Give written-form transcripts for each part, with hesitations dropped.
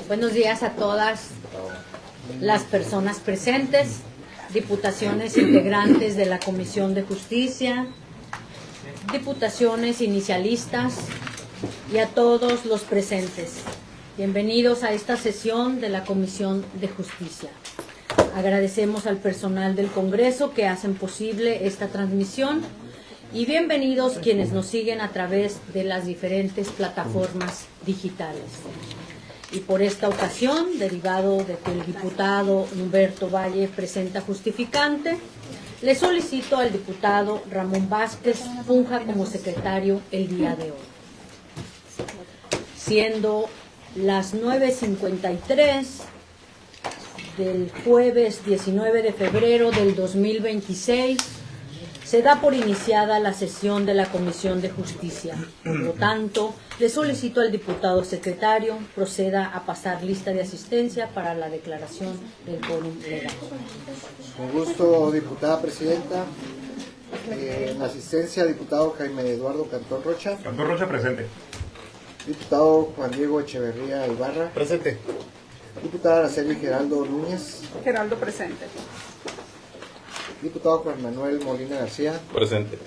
Buenos días a todas las personas presentes, diputaciones integrantes de la Comisión de Justicia, diputaciones inicialistas y a todos los presentes. Bienvenidos a esta sesión de la Comisión de Justicia. Agradecemos al personal del Congreso que hacen posible esta transmisión y bienvenidos quienes nos siguen a través de las diferentes plataformas digitales. Y por esta ocasión, derivado de que el diputado Humberto Valle presenta justificante, le solicito al diputado Ramón Vázquez funja como secretario el día de hoy. Siendo las 9:53 del jueves 19 de febrero del 2026, se da por iniciada la sesión de la Comisión de Justicia. Por lo tanto, le solicito al diputado secretario proceda a pasar lista de asistencia para la declaración del quórum legal. Con gusto, diputada presidenta. En asistencia, diputado Jaime Eduardo Cantón Rocha. Cantón Rocha, presente. Diputado Juan Diego Echeverría Ibarra. Presente. Diputada Araceli Geraldo Núñez. Geraldo, presente. Diputado Juan Manuel Molina García. Presente.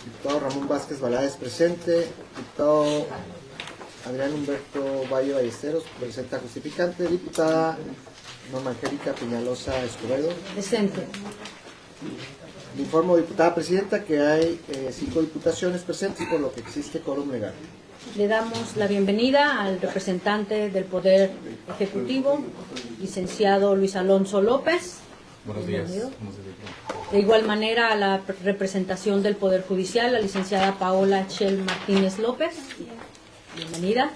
Diputado Ramón Vázquez Valáez, presente. Diputado Adrián Humberto Valle Ballesteros, presenta justificante. Diputada Norma Angélica Peñalosa Escobedo. Presente. Le informo, diputada presidenta, que hay 5 diputaciones presentes, por lo que existe quórum legal. Le damos la bienvenida al representante del Poder Ejecutivo, licenciado Luis Alonso López. Buenos días. De igual manera, a la representación del Poder Judicial, la licenciada Paola Chel Martínez López. Bienvenida.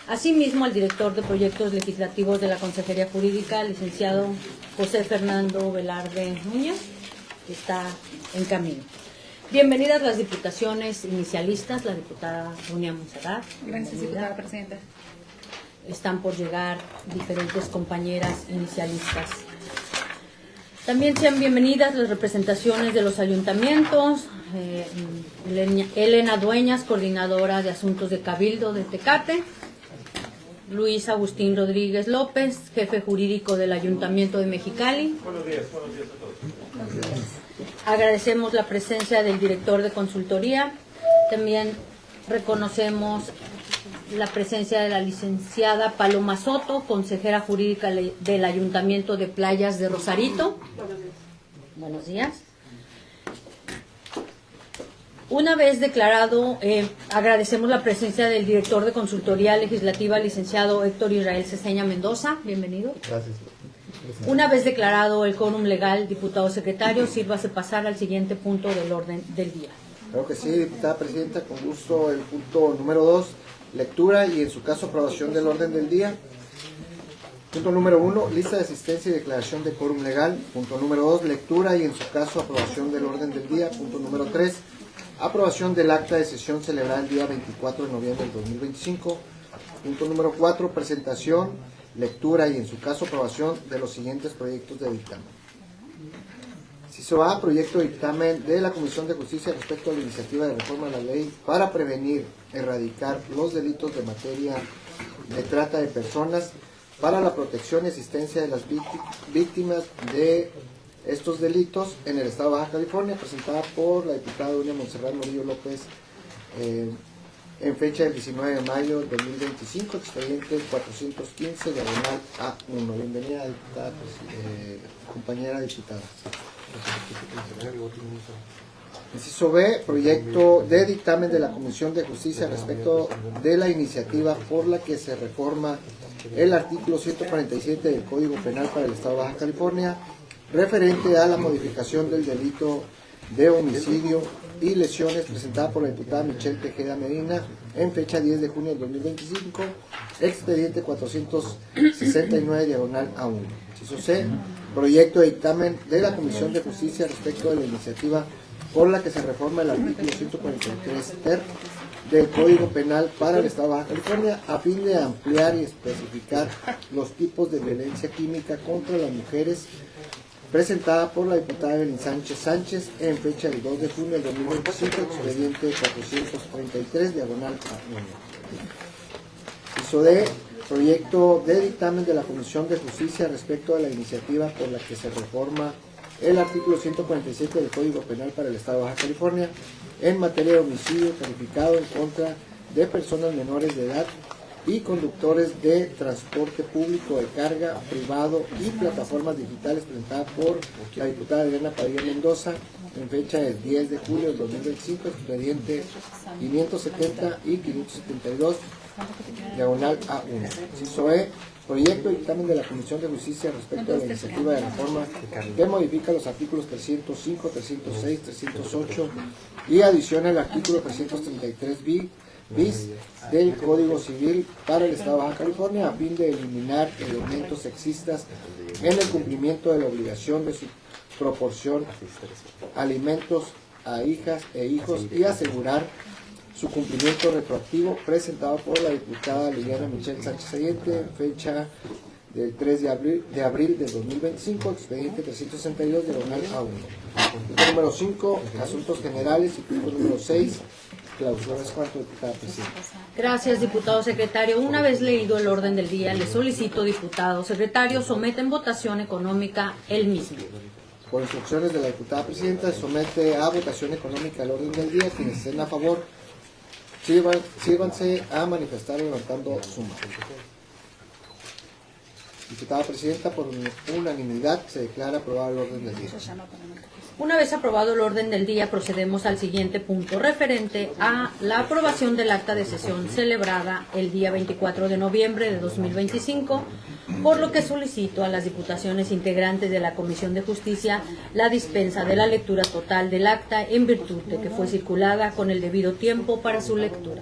Asimismo, al director de Proyectos Legislativos de la Consejería Jurídica, licenciado José Fernando Velarde Núñez, que está en camino. Bienvenidas las diputaciones inicialistas, la diputada Dunia Monserrat. Gracias, diputada presidenta. Están por llegar diferentes compañeras inicialistas. También sean bienvenidas las representaciones de los ayuntamientos, Elena Dueñas, coordinadora de Asuntos de Cabildo de Tecate, Luis Agustín Rodríguez López, jefe jurídico del Ayuntamiento de Mexicali. Buenos días a todos. Buenos días. Agradecemos la presencia del director de consultoría. También reconocemos la presencia de la licenciada Paloma Soto, consejera jurídica del Ayuntamiento de Playas de Rosarito. Buenos días. Una vez declarado, agradecemos la presencia del director de consultoría legislativa, licenciado Héctor Israel Ceseña Mendoza. Bienvenido. Gracias. Una vez declarado el quórum legal, diputado secretario, sírvase pasar al siguiente punto del orden del día. Claro que sí, diputada presidenta, con gusto. El punto número 2, lectura y en su caso aprobación del orden del día. Punto número 1, lista de asistencia y declaración de quórum legal. Punto número 2, lectura y en su caso aprobación del orden del día. Punto número 3, aprobación del acta de sesión celebrada el día 24 de noviembre del 2025. Punto número 4, presentación, lectura y en su caso aprobación de los siguientes proyectos de dictamen. Inciso A, proyecto de dictamen de la Comisión de Justicia respecto a la iniciativa de reforma de la ley para prevenir, erradicar los delitos de materia de trata de personas para la protección y asistencia de las víctimas de estos delitos en el Estado de Baja California, presentada por la diputada Dunia Monserrat Murillo López en fecha del 19 de mayo del 2025, expediente 415, diagonal A1. Bienvenida, diputada, compañera diputada. Inciso B, proyecto de dictamen de la Comisión de Justicia respecto de la iniciativa por la que se reforma el artículo 147 del Código Penal para el Estado de Baja California, referente a la modificación del delito de homicidio y lesiones, presentada por la diputada Michelle Tejeda Medina en fecha 10 de junio del 2025, expediente 469, diagonal A1. Inciso C, proyecto de dictamen de la Comisión de Justicia respecto de la iniciativa por la que se reforma el artículo 143 ter del Código Penal para el Estado de Baja California a fin de ampliar y especificar los tipos de violencia química contra las mujeres presentada por la diputada Evelyn Sánchez Sánchez en fecha del 2 de junio del 2025, expediente 433, diagonal A1. Inciso D, proyecto de dictamen de la Comisión de Justicia respecto a la iniciativa por la que se reforma el artículo 147 del Código Penal para el Estado de Baja California en materia de homicidio calificado en contra de personas menores de edad y conductores de transporte público de carga privado y plataformas digitales, presentada por la diputada Elena Padilla Mendoza en fecha del 10 de julio del 2025, expediente 570 y 572, diagonal A1. Inciso E, proyecto de dictamen de la Comisión de Justicia respecto a la iniciativa de reforma que modifica los artículos 305, 306, 308 y adiciona el artículo 333 bis del Código Civil para el Estado de Baja California a fin de eliminar elementos sexistas en el cumplimiento de la obligación de su proporción alimentos a hijas e hijos y asegurar su cumplimiento retroactivo, presentado por la diputada Liliana Michelle Sánchez Allende en fecha del 3 de abril del 2025, expediente 362, diagonal A1. Punto número 5, asuntos generales, y punto número 6, clausura. Es cuanto, diputada presidenta. Gracias, diputado secretario. Una vez leído el orden del día, le solicito, diputado secretario, someta en votación económica el mismo. Por instrucciones de la diputada presidenta, se somete a votación económica el orden del día. Quienes estén a favor, sírvanse a manifestar levantando su mano. Diputada presidenta, por unanimidad se declara aprobado el orden del día. Una vez aprobado el orden del día, procedemos al siguiente punto, referente a la aprobación del acta de sesión celebrada el día 24 de noviembre de 2025, por lo que solicito a las diputaciones integrantes de la Comisión de Justicia la dispensa de la lectura total del acta en virtud de que fue circulada con el debido tiempo para su lectura.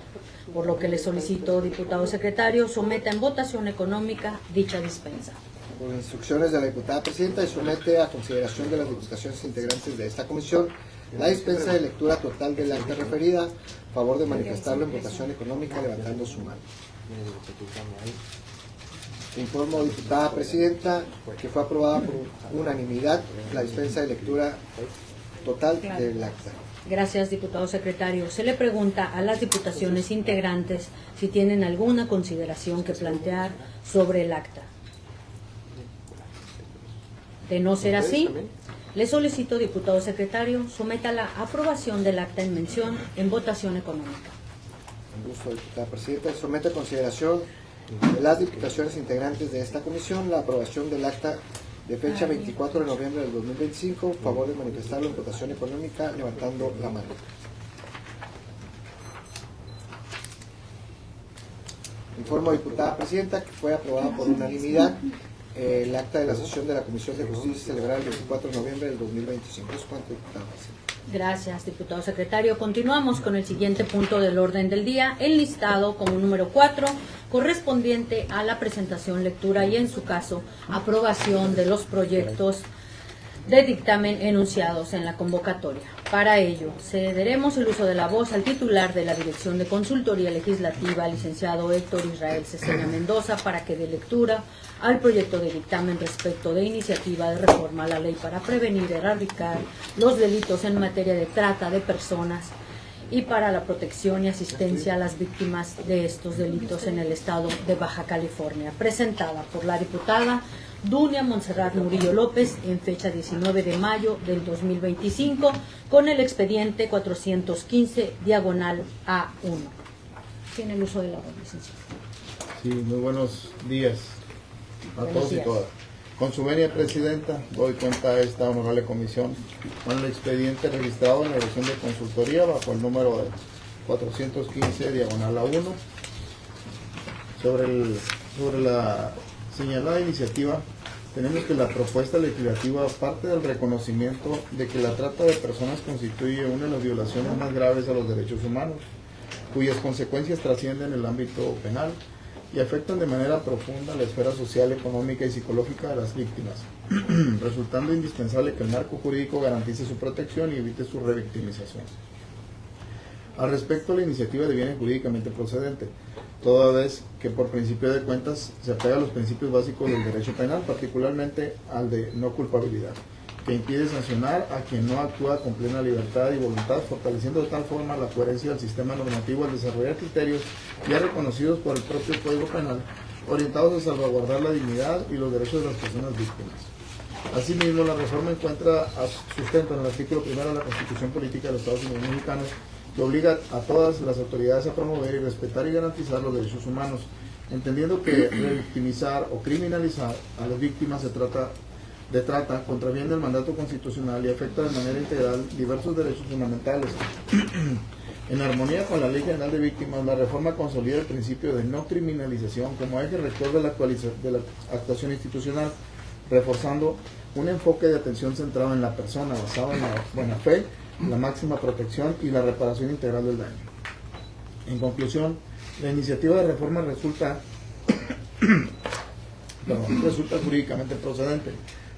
Por lo que le solicito, diputado secretario, someta en votación económica dicha dispensa. Por instrucciones de la diputada presidenta, y somete a consideración de las diputaciones integrantes de esta comisión la dispensa de lectura total del acta referida. Favor de manifestarlo en votación económica levantando su mano. Informo, diputada presidenta, que fue aprobada por unanimidad la dispensa de lectura total del acta. Gracias, diputado secretario. Se le pregunta a las diputaciones integrantes si tienen alguna consideración que plantear sobre el acta. De no ser así, le solicito, diputado secretario, someta la aprobación del acta en mención en votación económica. Con gusto, diputada presidenta. Somete a consideración de las diputaciones integrantes de esta comisión la aprobación del acta de fecha 24 de noviembre del 2025. Favor de manifestarlo en votación económica levantando la mano. Informo, diputada presidenta, que fue aprobada por unanimidad el acta de la sesión de la Comisión de Justicia celebrada el 24 de noviembre del 2025. Es cuanto, diputada presidenta. Gracias, diputado secretario. Continuamos con el siguiente punto del orden del día, enlistado como número 4, correspondiente a la presentación, lectura y, en su caso, aprobación de los proyectos de dictamen enunciados en la convocatoria. Para ello, cederemos el uso de la voz al titular de la Dirección de Consultoría Legislativa, licenciado Héctor Israel Ceseña Mendoza, para que dé lectura al proyecto de dictamen respecto de iniciativa de reforma a la ley para prevenir y erradicar los delitos en materia de trata de personas y para la protección y asistencia a las víctimas de estos delitos en el estado de Baja California, presentada por la diputada Dunia Montserrat Murillo López en fecha 19 de mayo del 2025 con el expediente 415 diagonal A1. Tiene el uso de la voz, licenciado. Sí, muy buenos días a Buenos todos días. y todas. Con su venia, presidenta, doy cuenta a esta honorable comisión con el expediente registrado en la Dirección de Consultoría bajo el número de 415 diagonal A1 sobre la señalada iniciativa. Tenemos que la propuesta legislativa parte del reconocimiento de que la trata de personas constituye una de las violaciones más graves a los derechos humanos, cuyas consecuencias trascienden el ámbito penal y afectan de manera profunda la esfera social, económica y psicológica de las víctimas, resultando indispensable que el marco jurídico garantice su protección y evite su revictimización. Al respecto, la iniciativa deviene jurídicamente procedente, toda vez que por principio de cuentas se apega a los principios básicos del derecho penal, particularmente al de no culpabilidad, que impide sancionar a quien no actúa con plena libertad y voluntad, fortaleciendo de tal forma la coherencia del sistema normativo al desarrollar criterios ya reconocidos por el propio Código Penal, orientados a salvaguardar la dignidad y los derechos de las personas víctimas. Asimismo, la reforma encuentra sustento en el artículo 1 de la Constitución Política de los Estados Unidos Mexicanos, que obliga a todas las autoridades a promover y respetar y garantizar los derechos humanos, entendiendo que revictimizar o criminalizar a las víctimas de trata contraviene el mandato constitucional y afecta de manera integral diversos derechos fundamentales. En armonía con la Ley General de Víctimas, la reforma consolida el principio de no criminalización como eje rector de la actuación institucional, reforzando un enfoque de atención centrado en la persona, basado en la buena fe, la máxima protección y la reparación integral del daño. En conclusión, la iniciativa de reforma resulta jurídicamente procedente,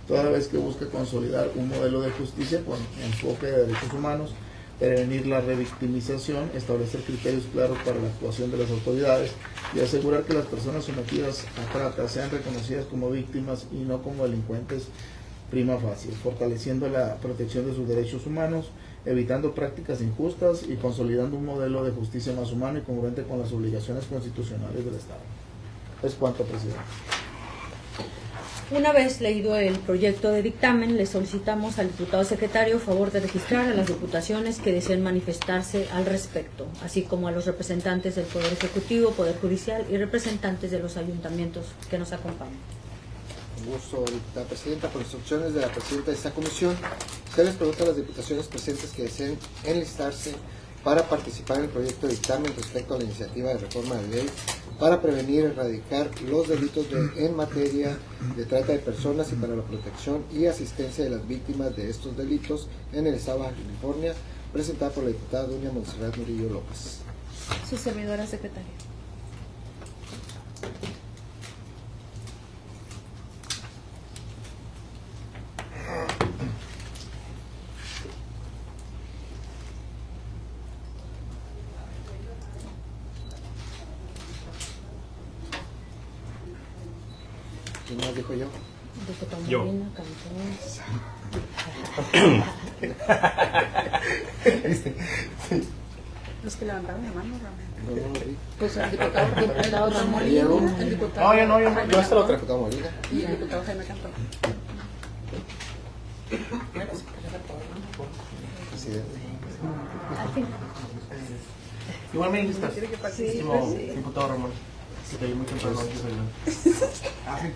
toda vez que busca consolidar un modelo de justicia con enfoque de derechos humanos, prevenir la revictimización, establecer criterios claros para la actuación de las autoridades y asegurar que las personas sometidas a trata sean reconocidas como víctimas y no como delincuentes prima facie, fortaleciendo la protección de sus derechos humanos, evitando prácticas injustas y consolidando un modelo de justicia más humano y congruente con las obligaciones constitucionales del Estado. Es cuanto, presidente. Una vez leído el proyecto de dictamen, le solicitamos al diputado secretario favor de registrar a las diputaciones que deseen manifestarse al respecto, así como a los representantes del Poder Ejecutivo, Poder Judicial y representantes de los ayuntamientos que nos acompañan. Con gusto, diputada presidenta. Por instrucciones de la presidenta de esta comisión, se les pregunta a las diputaciones presentes que deseen enlistarse para participar en el proyecto de dictamen respecto a la iniciativa de reforma de ley para prevenir y erradicar los delitos en materia de trata de personas y para la protección y asistencia de las víctimas de estos delitos en el estado de Baja California, presentada por la diputada doña Montserrat Murillo López. Su servidora secretaria. ¿Quién más dijo yo? Diputado Yo. Molina, Cantón. Los que levantaron la mano, Ramón. No, no, sí. Pues el diputado Ramón Diego. Molina, el diputado. No, yo esta la otra. Diputado Molina. Y el diputado Jaime Cantón. Presidente. Igual me enlistas, Sí, estimado diputado Ramón. Que te vi muy temprano antes de yo. Ah, sí.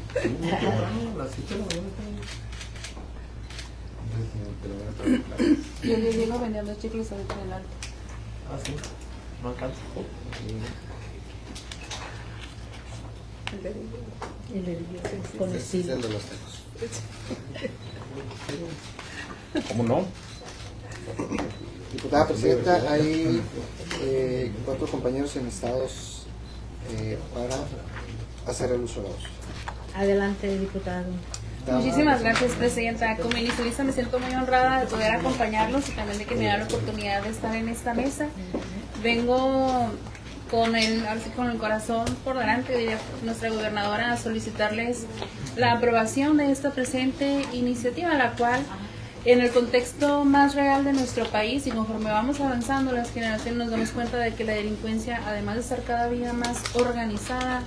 Muy temprano, a las 7 de la mañana estaba. Yo le llego vendiendo chicles ahorita en el alto. Ah, sí. No alcanza. El de con el Este es siglo. el de los tacos. ¿Cómo no? Diputada presidenta, hay 4 compañeros enlistados para hacer el uso de la voz. Adelante, diputado. Muchísimas gracias, presidenta. Como iniциalista me siento muy honrada de poder acompañarlos y también de que me da la oportunidad de estar en esta mesa. Vengo con el corazón por delante de nuestra gobernadora a solicitarles la aprobación de esta presente iniciativa, la cual en el contexto más real de nuestro país y conforme vamos avanzando las generaciones nos damos cuenta de que la delincuencia, además de estar cada día más organizada,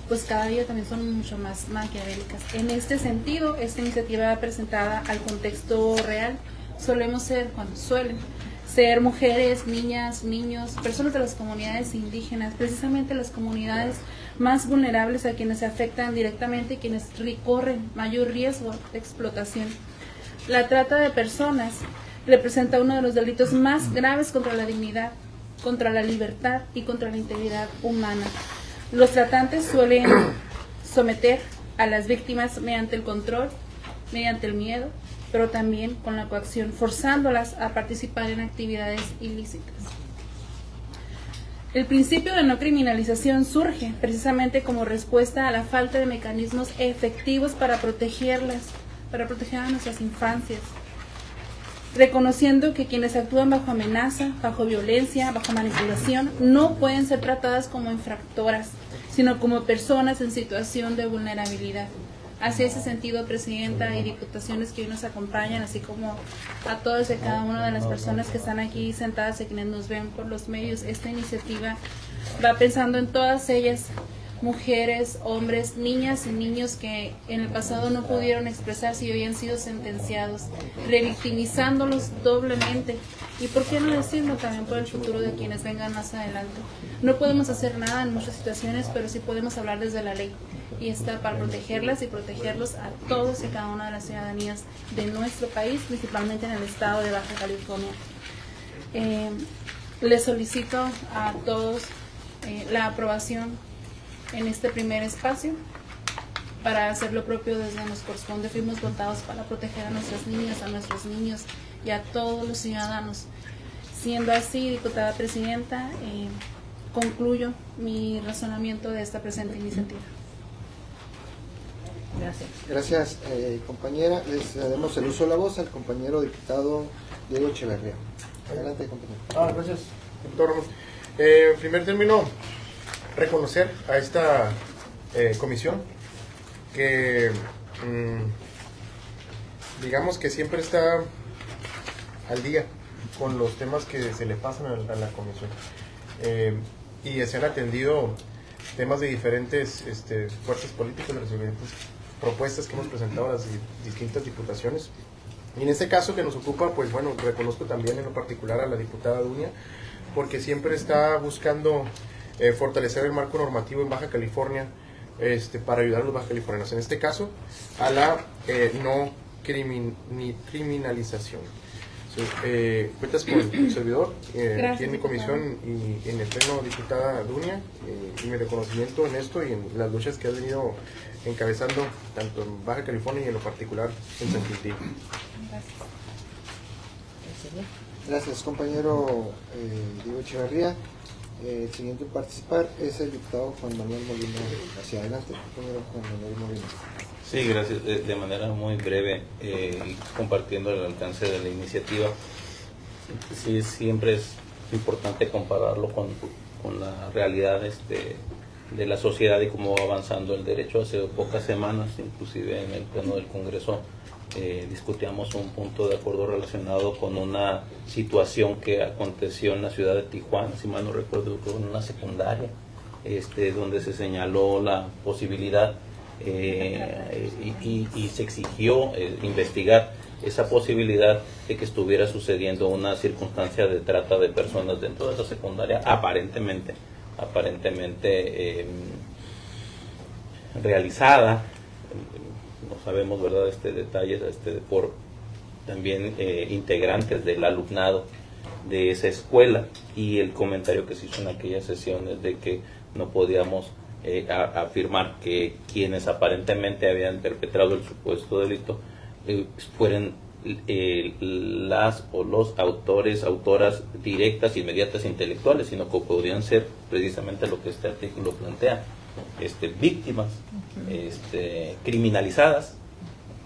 pues cada día también son mucho más maquiavélicas. En este sentido, esta iniciativa presentada al contexto real, suelen ser mujeres, niñas, niños, personas de las comunidades indígenas, precisamente las comunidades más vulnerables a quienes se afectan directamente y quienes corren mayor riesgo de explotación. La trata de personas representa uno de los delitos más graves contra la dignidad, contra la libertad y contra la integridad humana. Los tratantes suelen someter a las víctimas mediante el control, mediante el miedo, pero también con la coacción, forzándolas a participar en actividades ilícitas. El principio de no criminalización surge precisamente como respuesta a la falta de mecanismos efectivos para protegerlas, para proteger a nuestras infancias, reconociendo que quienes actúan bajo amenaza, bajo violencia, bajo manipulación, no pueden ser tratadas como infractoras, sino como personas en situación de vulnerabilidad. Hacia ese sentido, Presidenta y diputaciones que hoy nos acompañan, así como a todas y cada una de las personas que están aquí sentadas y quienes nos ven por los medios, esta iniciativa va pensando en todas ellas, mujeres, hombres, niñas y niños que en el pasado no pudieron expresarse y hoy han sido sentenciados, revictimizándolos doblemente. Y por qué no decirlo también por el futuro de quienes vengan más adelante. No podemos hacer nada en muchas situaciones, pero sí podemos hablar desde la ley. Y está para protegerlas y protegerlos a todos y cada una de las ciudadanías de nuestro país, principalmente en el estado de Baja California. Les solicito a todos la aprobación en este primer espacio para hacer lo propio desde nos corresponde. Fuimos votados para proteger a nuestras niñas, a nuestros niños y a todos los ciudadanos. Siendo así, diputada presidenta, concluyo mi razonamiento de esta presente iniciativa. Gracias. Gracias, compañera. Les damos el uso de la voz al compañero diputado Diego Echeverría. Adelante, compañero. Gracias, diputado Ramón. En primer término, reconocer a esta comisión que digamos que siempre está al día con los temas que se le pasan a la comisión y se han atendido temas de diferentes fuerzas políticas, de las diferentes propuestas que hemos presentado a las distintas diputaciones. Y en este caso que nos ocupa, pues bueno, reconozco también en lo particular a la diputada Dunia, porque siempre está buscando fortalecer el marco normativo en Baja California para ayudar a los baja californianos. En este caso, a la no criminalización. Cuentas con el servidor, aquí en mi comisión y en el pleno, diputada Dunia, y mi reconocimiento en esto y en las luchas que has venido encabezando tanto en Baja California y en lo particular en San Quintín. Gracias, compañero Diego Echeverría. El siguiente en participar es el diputado Juan Manuel Molina. Hacia adelante, compañero Juan Manuel Molina. Sí, gracias. De manera muy breve, compartiendo el alcance de la iniciativa, sí, siempre es importante compararlo con la realidad de la sociedad y cómo va avanzando el derecho. Hace pocas semanas, inclusive en el pleno del Congreso, discutíamos un punto de acuerdo relacionado con una situación que aconteció en la ciudad de Tijuana, si mal no recuerdo, en una secundaria, donde se señaló la posibilidad y se exigió investigar esa posibilidad de que estuviera sucediendo una circunstancia de trata de personas dentro de esa secundaria, aparentemente realizada. No sabemos, ¿verdad?, detalles por también integrantes del alumnado de esa escuela, y el comentario que se hizo en aquellas sesiones de que no podíamos afirmar que quienes aparentemente habían perpetrado el supuesto delito fueran las o los autoras directas, inmediatas, intelectuales, sino que podrían ser precisamente lo que este artículo plantea, víctimas criminalizadas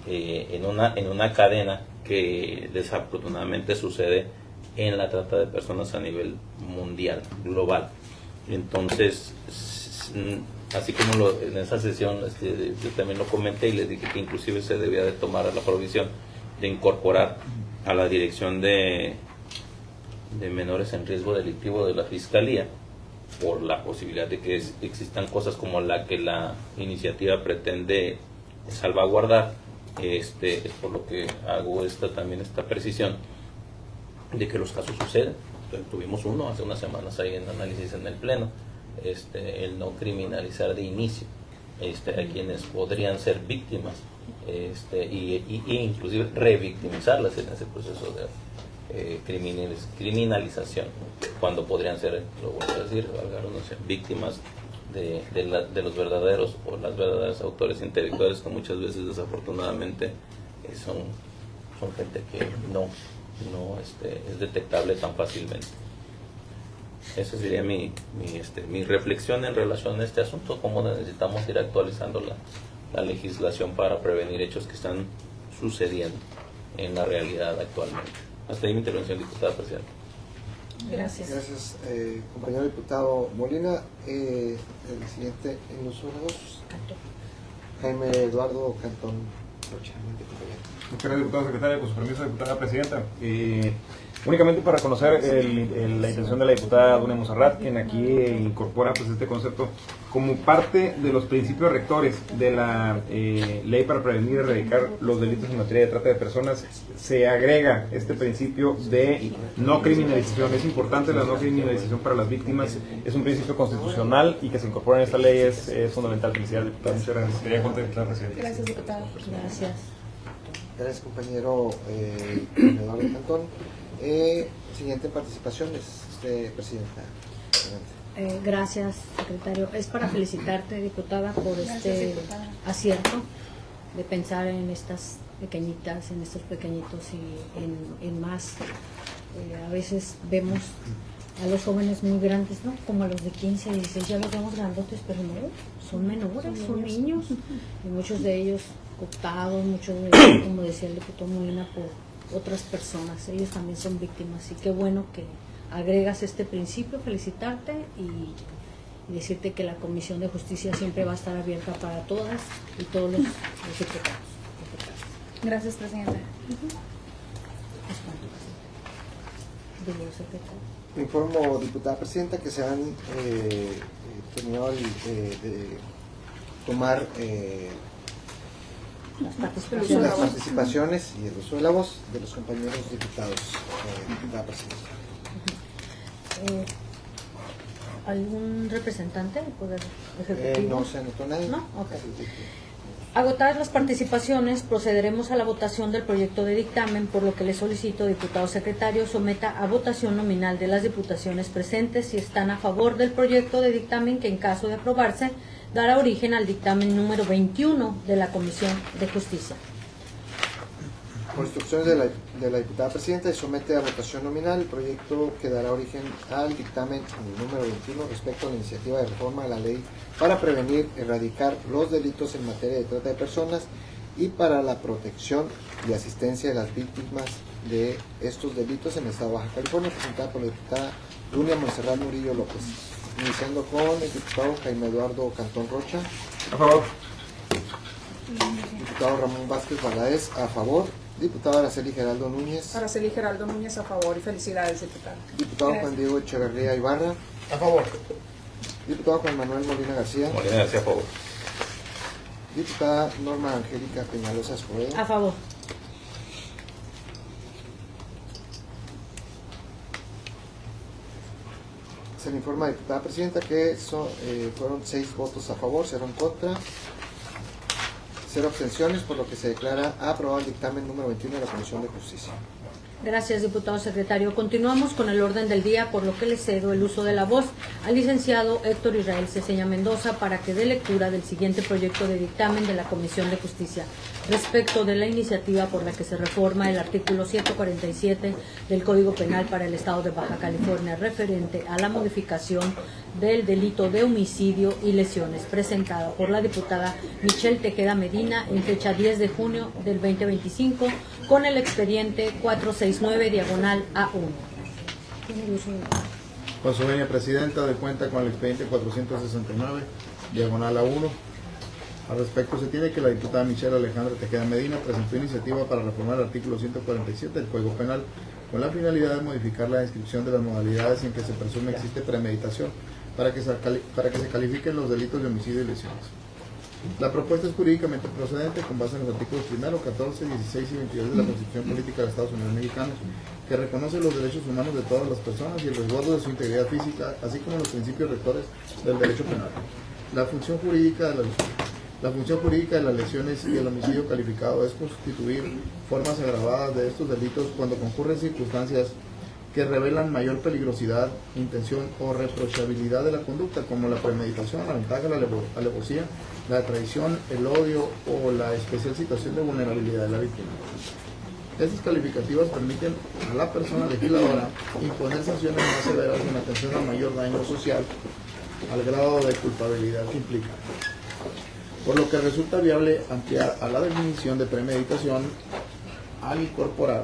en una cadena que desafortunadamente sucede en la trata de personas a nivel mundial, global. Entonces, así como en esa sesión yo también lo comenté y les dije que inclusive se debía de tomar la provisión de incorporar a la dirección de menores en riesgo delictivo de la Fiscalía, por la posibilidad de que existan cosas como la que la iniciativa pretende salvaguardar. Es por lo que hago esta precisión de que los casos suceden. Entonces, tuvimos uno hace unas semanas ahí en análisis en el pleno, el no criminalizar de inicio a quienes podrían ser víctimas y inclusive revictimizarlas en ese proceso de criminalización, cuando podrían ser, lo vuelvo a decir, víctimas de los verdaderos o las verdaderas autores intelectuales, que muchas veces desafortunadamente son gente que no es detectable tan fácilmente. Esa sería mi reflexión en relación a este asunto, cómo necesitamos ir actualizando la legislación para prevenir hechos que están sucediendo en la realidad actualmente. Hasta ahí mi intervención, diputada presidenta. Gracias. Gracias, compañero diputado Molina. El siguiente en uso de la voz. Jaime Eduardo Cantón Rocha. Muchas gracias, diputado secretario. Con su permiso, diputada presidenta. Únicamente para conocer la intención de la diputada Dunia Monserrat, quien aquí incorpora pues este concepto como parte de los principios rectores de la ley para prevenir y erradicar los delitos en materia de trata de personas. Se agrega este principio de no criminalización. Es importante la no criminalización para las víctimas, es un principio constitucional y que se incorpora en esta ley es fundamental. Felicidades, diputada. Muchas gracias. Quería contestar, presidente. Gracias, diputado. Gracias. Gracias, compañero Eduardo Cantón. Siguiente participaciones, presidenta. Adelante. Gracias, secretario. Es para felicitarte, diputada, por Gracias, este diputada. acierto de pensar en estas pequeñitas, en estos pequeñitos y en más. A veces vemos a los jóvenes muy grandes, ¿no? Como a los de 15, 16, ya los vemos grandotes, pero no, son menores, son niños. Y muchos de ellos cooptados, muchos de ellos, como decía el diputado Molina, por otras personas. Ellos también son víctimas. Y qué bueno que agregas este principio. Felicitarte y decirte que la Comisión de Justicia siempre va a estar abierta para todas y todos los diputados. Gracias, presidenta. Digo, secretario. Informo, diputada presidenta, que se han terminado de tomar Las las participaciones. participaciones y el uso de la voz de los compañeros diputados. Diputada presidenta. ¿Algún representante del Poder Ejecutivo? No se anotó nadie. ¿No? Ok. Agotadas las participaciones, procederemos a la votación del proyecto de dictamen, por lo que le solicito, diputado secretario, someta a votación nominal de las diputaciones presentes si están a favor del proyecto de dictamen, que en caso de aprobarse dará origen al dictamen número 21 de la Comisión de Justicia. Por instrucciones de la diputada presidenta, se somete a votación nominal el proyecto que dará origen al dictamen número 21 respecto a la iniciativa de reforma de la ley para prevenir, erradicar los delitos en materia de trata de personas y para la protección y asistencia de las víctimas de estos delitos en el estado de Baja California, presentada por la diputada Dunia Monserrat Murillo López. Iniciando con el diputado Jaime Eduardo Cantón Rocha. A favor. Diputado Ramón Vázquez Valadez, a favor. Diputado Araceli Geraldo Núñez. Araceli Geraldo Núñez, a favor, y felicidades, diputado. Diputado Juan Diego Echeverría Ibarra. A favor. Diputado Juan Manuel Molina García. Molina García, a favor. Diputada Norma Angélica Peñalosa Escobedo. A favor. Se le informa a la diputada presidenta que fueron 6 votos a favor, 0 en contra, 0 abstenciones, por lo que se declara aprobado el dictamen número 21 de la Comisión de Justicia. Gracias, diputado secretario. Continuamos con el orden del día, por lo que le cedo el uso de la voz al licenciado Héctor Israel Ceseña Mendoza para que dé lectura del siguiente proyecto de dictamen de la Comisión de Justicia respecto de la iniciativa por la que se reforma el artículo 147 del Código Penal para el Estado de Baja California referente a la modificación del delito de homicidio y lesiones, presentada por la diputada Michelle Tejeda Medina en fecha 10 de junio del 2025 con el expediente 469/A1. Tiene el uso de la voz. Con su venia presidenta, de cuenta con el expediente 469/A1. Al respecto, se tiene que la diputada Michelle Alejandra Tejeda Medina presentó iniciativa para reformar el artículo 147 del Código Penal con la finalidad de modificar la descripción de las modalidades en que se presume existe premeditación para que se califiquen los delitos de homicidio y lesiones. La propuesta es jurídicamente procedente con base en los artículos 1, 14, 16 y 22 de la Constitución Política de los Estados Unidos Mexicanos, que reconoce los derechos humanos de todas las personas y el resguardo de su integridad física, así como los principios rectores del derecho penal. La función jurídica de las lesiones y el homicidio calificado es constituir formas agravadas de estos delitos cuando concurren circunstancias que revelan mayor peligrosidad, intención o reprochabilidad de la conducta, como la premeditación, la ventaja, la alevosía, la traición, el odio o la especial situación de vulnerabilidad de la víctima. Estas calificativas permiten a la persona legisladora imponer sanciones más severas en atención al mayor daño social al grado de culpabilidad que implica. Por lo que resulta viable ampliar a la definición de premeditación al incorporar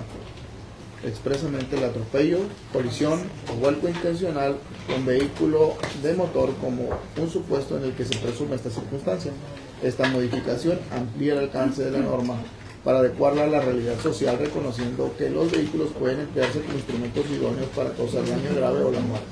expresamente el atropello, colisión o vuelco intencional con vehículo de motor como un supuesto en el que se presume esta circunstancia. Esta modificación amplía el alcance de la norma para adecuarla a la realidad social, reconociendo que los vehículos pueden emplearse como instrumentos idóneos para causar daño grave o la muerte.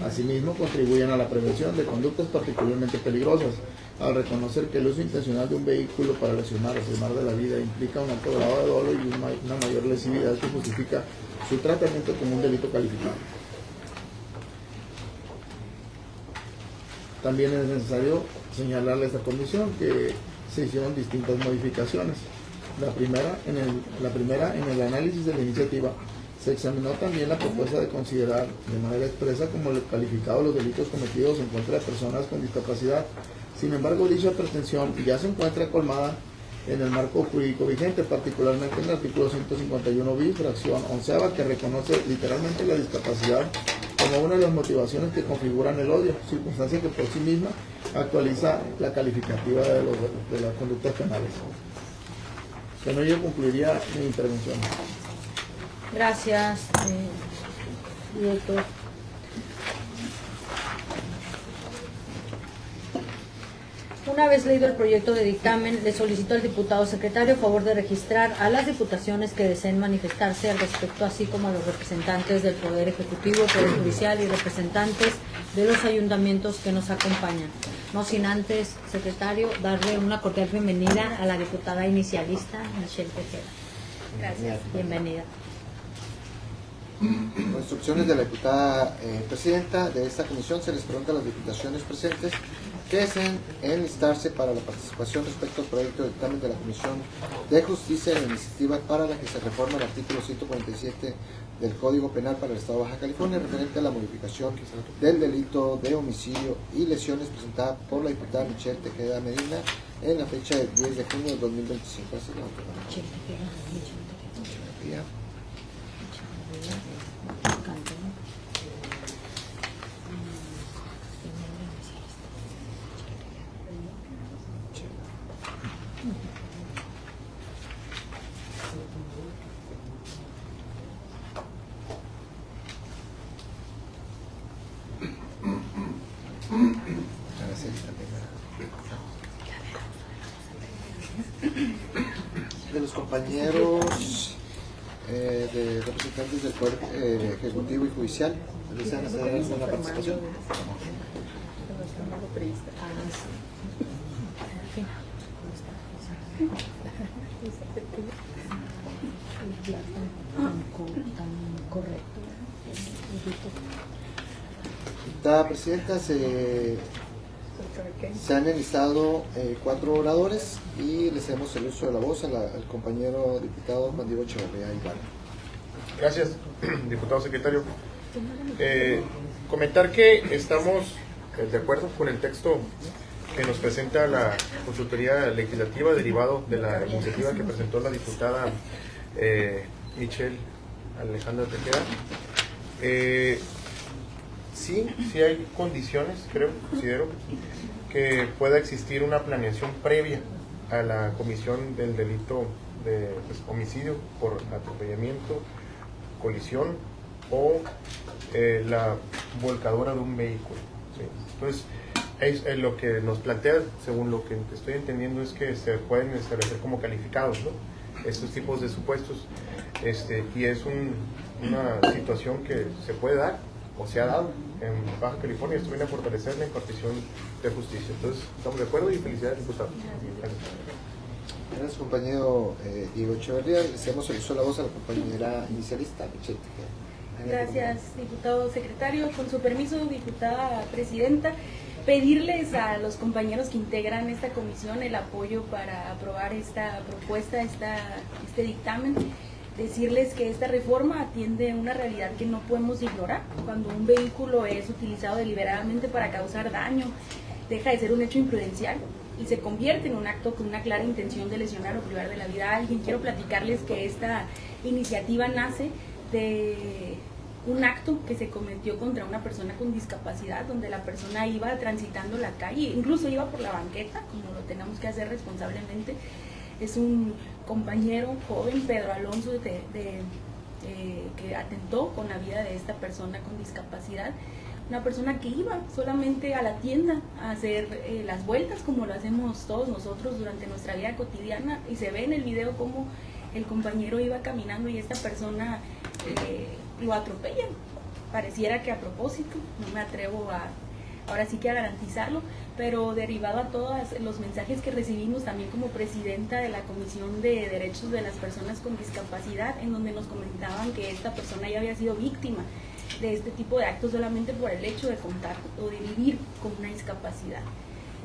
Asimismo, contribuyen a la prevención de conductas particularmente peligrosas, al reconocer que el uso intencional de un vehículo para lesionar o privar de la vida implica un alto grado de dolo y una mayor lesividad que justifica su tratamiento como un delito calificado. También es necesario señalarle a esta comisión que se hicieron distintas modificaciones. La primera, en el análisis de la iniciativa, se examinó también la propuesta de considerar de manera expresa como calificados los delitos cometidos en contra de personas con discapacidad. Sin embargo, dicha pretensión ya se encuentra colmada en el marco jurídico vigente, particularmente en el artículo 151 bis, fracción 11ª, que reconoce literalmente la discapacidad como una de las motivaciones que configuran el odio, circunstancia que por sí misma actualiza la calificativa de las conductas penales. Con ello concluiría mi intervención. Gracias, director. Una vez leído el proyecto de dictamen, le solicito al diputado secretario favor de registrar a las diputaciones que deseen manifestarse al respecto, así como a los representantes del Poder Ejecutivo, Poder Judicial y representantes de los ayuntamientos que nos acompañan. No sin antes, secretario, darle una cordial bienvenida a la diputada inicialista, Michelle Tejeda. Gracias. Bienvenida. Con instrucciones de la diputada presidenta de esta comisión, se les pregunta a las diputaciones presentes que deseen enlistarse para la participación respecto al proyecto de dictamen de la Comisión de Justicia en la iniciativa para la que se reforma el artículo 147 del Código Penal para el Estado de Baja California, referente a la modificación del delito de homicidio y lesiones, presentada por la diputada Michelle Tejeda Medina en la fecha del 10 de junio de 2025. De los compañeros de representantes del Poder Ejecutivo y Judicial, ¿desean hacer alguna participación? Diputada presidenta, se han enlistado 4 oradores y les cedemos el uso de la voz al compañero diputado Juan Diego Echeverría Ibarra. Gracias, diputado secretario. Comentar que estamos de acuerdo con el texto que nos presenta la consultoría legislativa derivado de la iniciativa que presentó la diputada Michelle Alejandra Tejeda. Sí hay condiciones, considero que pueda existir una planeación previa a la comisión del delito de homicidio por atropellamiento, colisión o la volcadura de un vehículo. ¿Sí? Entonces, es lo que nos plantea, según lo que estoy entendiendo, es que se pueden establecer como calificados, ¿no?, estos tipos de supuestos, y es una situación que se puede dar o se ha dado en Baja California. Esto viene a fortalecer la impartición de justicia. Entonces, estamos de acuerdo y felicidades, diputado. Gracias, compañero Diego Echeverría. Le cedemos el uso de la voz a la compañera inicialista, Michelle Tejeda. Gracias, diputado secretario. Con su permiso, diputada presidenta, pedirles a los compañeros que integran esta comisión el apoyo para aprobar esta propuesta, este dictamen. Decirles que esta reforma atiende una realidad que no podemos ignorar. Cuando un vehículo es utilizado deliberadamente para causar daño, deja de ser un hecho imprudencial y se convierte en un acto con una clara intención de lesionar o privar de la vida a alguien. Quiero platicarles que esta iniciativa nace de un acto que se cometió contra una persona con discapacidad, donde la persona iba transitando la calle, incluso iba por la banqueta, como lo tenemos que hacer responsablemente. Es un compañero joven, Pedro Alonso, de que atentó con la vida de esta persona con discapacidad. Una persona que iba solamente a la tienda a hacer las vueltas como lo hacemos todos nosotros durante nuestra vida cotidiana, y se ve en el video cómo el compañero iba caminando y esta persona lo atropella. Pareciera que a propósito, no me atrevo ahora sí que a garantizarlo, pero derivado a todos los mensajes que recibimos también como presidenta de la Comisión de Derechos de las Personas con Discapacidad, en donde nos comentaban que esta persona ya había sido víctima de este tipo de actos solamente por el hecho de contar o de vivir con una discapacidad.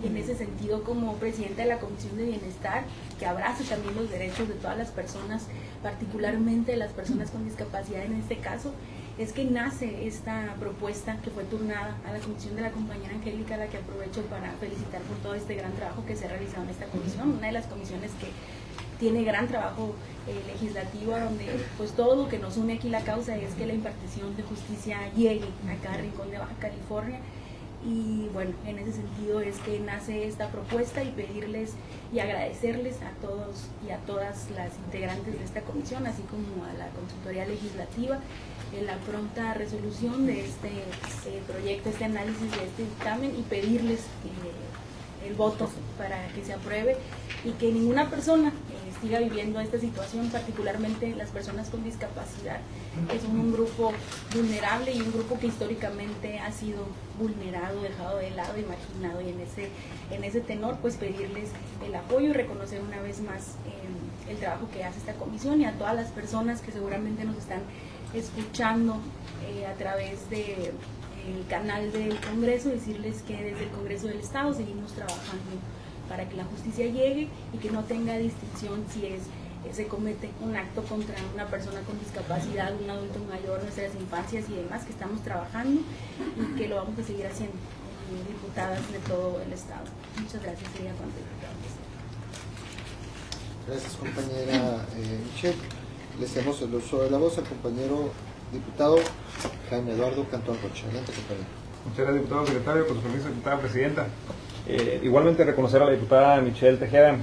Y en ese sentido, como presidenta de la Comisión de Bienestar, que abraza también los derechos de todas las personas, particularmente de las personas con discapacidad en este caso, es que nace esta propuesta que fue turnada a la comisión de la compañera Angélica, a la que aprovecho para felicitar por todo este gran trabajo que se ha realizado en esta comisión, una de las comisiones que tiene gran trabajo legislativo, donde pues todo lo que nos une aquí la causa es que la impartición de justicia llegue a cada rincón de Baja California. Y bueno, en ese sentido es que nace esta propuesta, y pedirles y agradecerles a todos y a todas las integrantes de esta comisión, así como a la consultoría legislativa, la pronta resolución de este proyecto, este análisis de este dictamen, y pedirles el voto para que se apruebe y que ninguna persona siga viviendo esta situación, particularmente las personas con discapacidad, que son un grupo vulnerable y un grupo que históricamente ha sido vulnerado, dejado de lado y marginado, y en ese tenor pues pedirles el apoyo y reconocer una vez más el trabajo que hace esta comisión, y a todas las personas que seguramente nos están escuchando a través de el canal del Congreso, decirles que desde el Congreso del Estado seguimos trabajando para que la justicia llegue y que no tenga distinción si se comete un acto contra una persona con discapacidad, un adulto mayor, nuestras infancias y demás, que estamos trabajando y que lo vamos a seguir haciendo, diputadas de todo el Estado. Muchas gracias, sería cuanto, diputadas. Gracias, compañera Michelle. Le cedemos el uso de la voz al compañero diputado Jaime Eduardo Cantón Rocha. Adelante, compañero. Muchas gracias, diputado secretario. Con su permiso, diputada presidenta. Igualmente reconocer a la diputada Michelle Tejeda.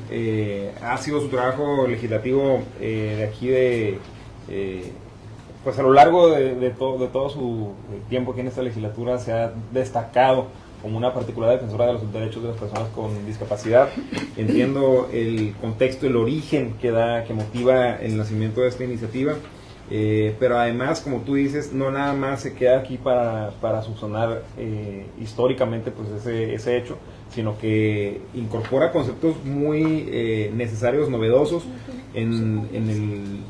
Ha sido su trabajo legislativo de aquí pues a lo largo de todo su tiempo aquí en esta legislatura se ha destacado como una particular defensora de los derechos de las personas con discapacidad. Entiendo el contexto, el origen que motiva el nacimiento de esta iniciativa, pero además, como tú dices, no nada más se queda aquí para subsanar históricamente pues ese hecho, sino que incorpora conceptos muy necesarios, novedosos en el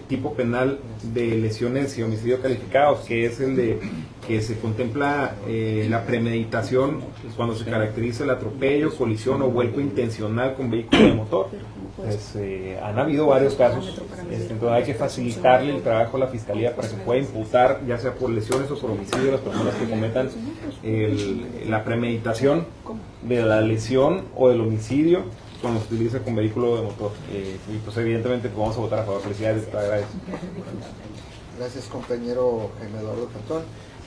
tipo penal de lesiones y homicidio calificados, que es el de que se contempla la premeditación cuando se caracteriza el atropello, colisión o vuelco intencional con vehículo de motor. Pues, han habido varios casos, entonces hay que facilitarle el trabajo a la Fiscalía para que pueda imputar, ya sea por lesiones o por homicidio, a las personas que cometan la premeditación de la lesión o del homicidio cuando se utiliza con vehículo de motor. Y pues evidentemente pues vamos a votar a favor. Felicidades, te agradezco. Gracias, compañero Jaime Eduardo Cantón.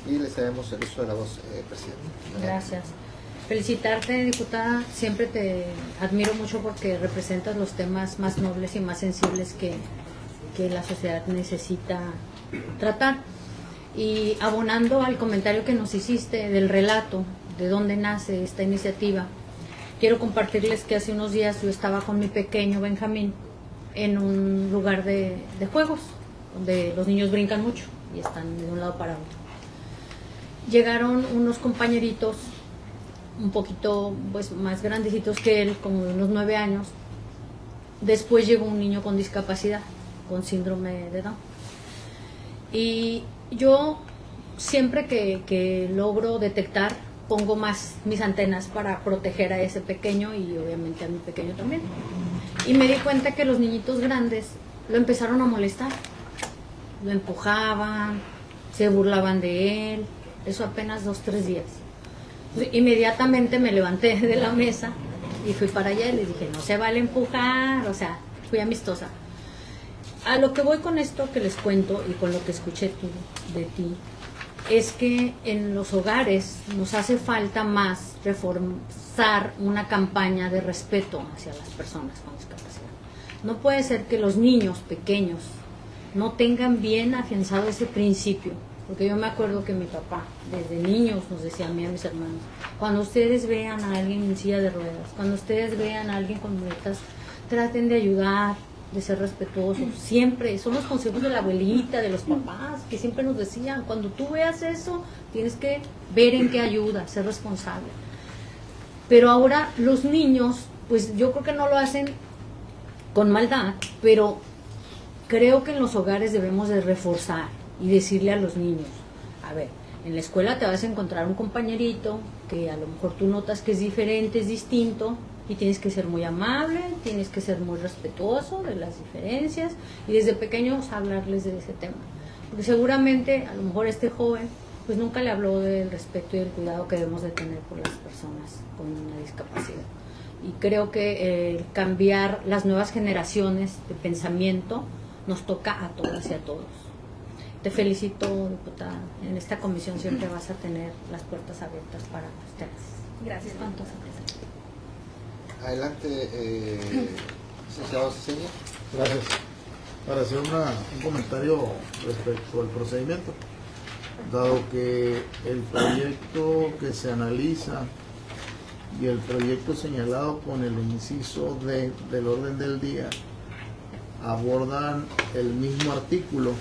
Y le cedemos el uso de la voz, presidente. Gracias. Felicitarte, diputada. Siempre te admiro mucho porque representas los temas más nobles y más sensibles que la sociedad necesita tratar. Y abonando al comentario que nos hiciste del relato de dónde nace esta iniciativa, quiero compartirles que hace unos días yo estaba con mi pequeño Benjamín en un lugar de juegos donde los niños brincan mucho y están de un lado para otro. Llegaron unos compañeritos un poquito pues más grandecitos que él, como de unos 9 años. Después llegó un niño con discapacidad, con síndrome de Down. Y yo siempre que logro detectar, pongo más mis antenas para proteger a ese pequeño y obviamente a mi pequeño también. Y me di cuenta que los niñitos grandes lo empezaron a molestar. Lo empujaban, se burlaban de él. Eso apenas 2-3 días. Inmediatamente me levanté de la mesa y fui para allá y les dije, no se vale empujar, o sea, fui amistosa. A lo que voy con esto que les cuento y con lo que escuché de ti, es que en los hogares nos hace falta más reforzar una campaña de respeto hacia las personas con discapacidad. No puede ser que los niños pequeños no tengan bien afianzado ese principio. Porque yo me acuerdo que mi papá, desde niños, nos decía a mí y a mis hermanos, cuando ustedes vean a alguien en silla de ruedas, cuando ustedes vean a alguien con muletas, traten de ayudar, de ser respetuosos. Siempre, son los consejos de la abuelita, de los papás, que siempre nos decían, cuando tú veas eso, tienes que ver en qué ayuda, ser responsable. Pero ahora los niños, pues yo creo que no lo hacen con maldad, pero creo que en los hogares debemos de reforzar y decirle a los niños, a ver, en la escuela te vas a encontrar un compañerito que a lo mejor tú notas que es diferente, es distinto, y tienes que ser muy amable, tienes que ser muy respetuoso de las diferencias, y desde pequeños hablarles de ese tema. Porque seguramente, a lo mejor este joven, pues nunca le habló del respeto y del cuidado que debemos de tener por las personas con una discapacidad. Y creo que cambiar las nuevas generaciones de pensamiento nos toca a todas y a todos. Te felicito, diputada. En esta comisión siempre vas a tener las puertas abiertas para ustedes. Gracias. Adelante, licenciado Ceseña. Gracias. Para hacer un comentario respecto al procedimiento, dado que el proyecto que se analiza y el proyecto señalado con el inciso del orden del día abordan el mismo artículo,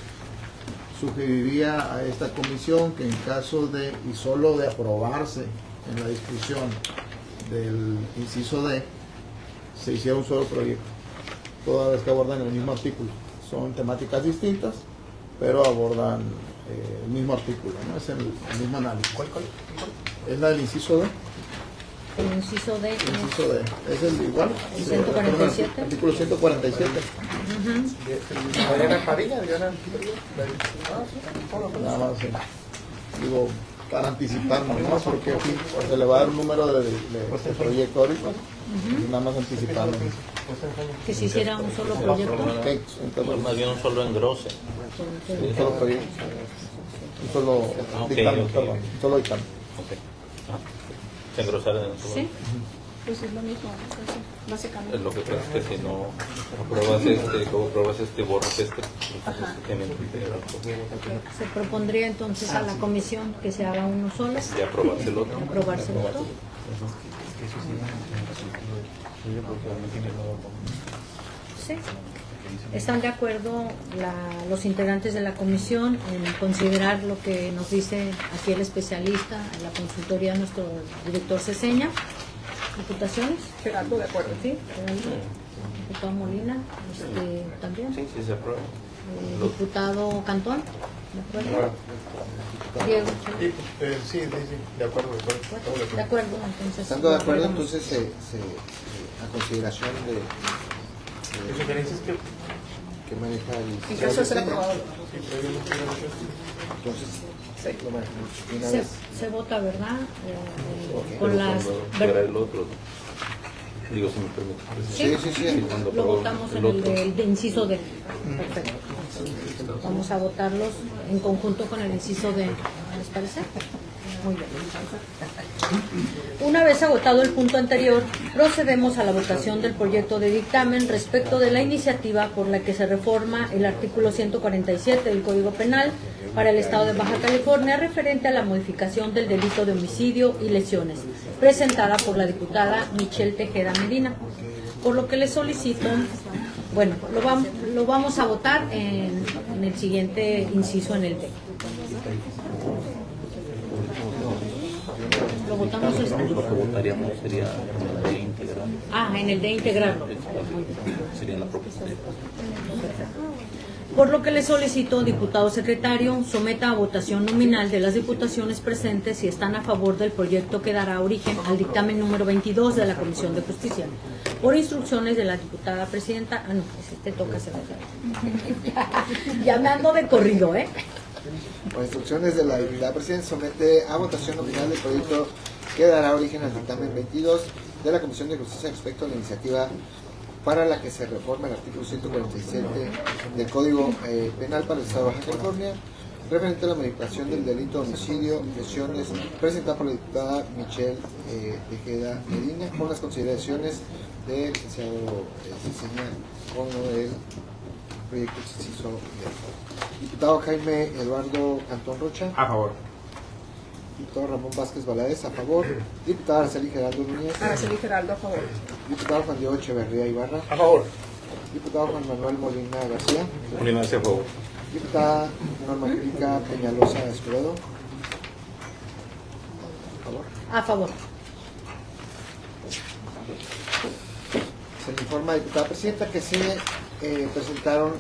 sugeriría a esta comisión que en caso de, y solo de aprobarse en la discusión del inciso D, se hiciera un solo proyecto, toda vez que abordan el mismo artículo. Son temáticas distintas, pero abordan el mismo artículo, ¿no? Es el mismo análisis. ¿Cuál? Es la del inciso D. El inciso D. El inciso D. Es el igual. El 147. Artículo 147. Adriana Padilla, Nada más, digo, para anticiparnos, ¿no? Porque se le va a dar un número de proyecto ahorita, nada más anticiparnos. Que se hiciera un solo proyecto. Pues más bien un solo engrose. Un solo proyecto. Un solo dictamen, ok. perdón. Un solo dictamen. Okay. Se engrosaron en el solo. Sí. Pues es lo mismo, entonces, básicamente. Es lo que pasa es que si no apruebas borras este. Entonces, Se propondría entonces a la comisión que se haga uno solo. y aprobarse el otro. Aprobarse el otro. Sí. ¿Están de acuerdo los integrantes de la comisión en considerar lo que nos dice aquí el especialista, la consultoría de nuestro director Ceseña? ¿Diputaciones? Gerardo, de acuerdo. Sí, Gerardo. Diputado Molina, también. Sí, se aprueba. Diputado Cantón, ¿de acuerdo? Diego. Sí, de acuerdo. De acuerdo, entonces. Estando de acuerdo, vamos. entonces a consideración de ¿Qué sugerencias que maneja el En caso de ser aprobado. entonces lo manejamos de una Se, vez. se vota, ¿verdad? Pero Con las... fuera el otro. Digo, si me permite. Sí. Cuando Lo apruebo votamos en el el otro. de inciso D. Perfecto. Vamos a votarlos en conjunto con el inciso D. ¿Les parece? Muy bien. Una vez agotado el punto anterior, procedemos a la votación del proyecto de dictamen respecto de la iniciativa por la que se reforma el artículo 147 del Código Penal para el Estado de Baja California referente a la modificación del delito de homicidio y lesiones, presentada por la diputada Michelle Tejeda Medina. Por lo que le solicito, bueno, lo vamos a votar en el siguiente inciso en el D. Lo votamos Lo que votaríamos sería de integral. en el de integrarlo. Sería la propuesta. Por lo que le solicito, diputado secretario, someta a votación nominal de las diputaciones presentes si están a favor del proyecto que dará origen al dictamen número 22 de la Comisión de Justicia. Por instrucciones de la diputada presidenta. No, te toca, secretario. Ya me ando de corrido, ¿eh? Por instrucciones de la diputada presidenta, somete a votación nominal del proyecto que dará origen al dictamen 22 de la Comisión de Justicia respecto a la iniciativa para la que se reforma el artículo 147 del Código Penal para el Estado de Baja California, referente a la modificación del delito de homicidio y lesiones, presentada por la diputada Michelle Tejeda Medina, con las consideraciones del licenciado Ceseña como el proyecto inciso D. Diputado Jaime Eduardo Cantón Rocha. A favor. Diputado Ramón Vázquez Valadez, a favor. Diputada Araceli Geraldo Núñez. Araceli Geraldo, a favor. Diputado Juan Diego Echeverría Ibarra. A favor. Diputado Juan Manuel Molina García. Molina hacia favor. Diputada Norma Angélica Peñalosa Escobedo. A favor. A favor. Se le informa a la diputada presidenta que se presentaron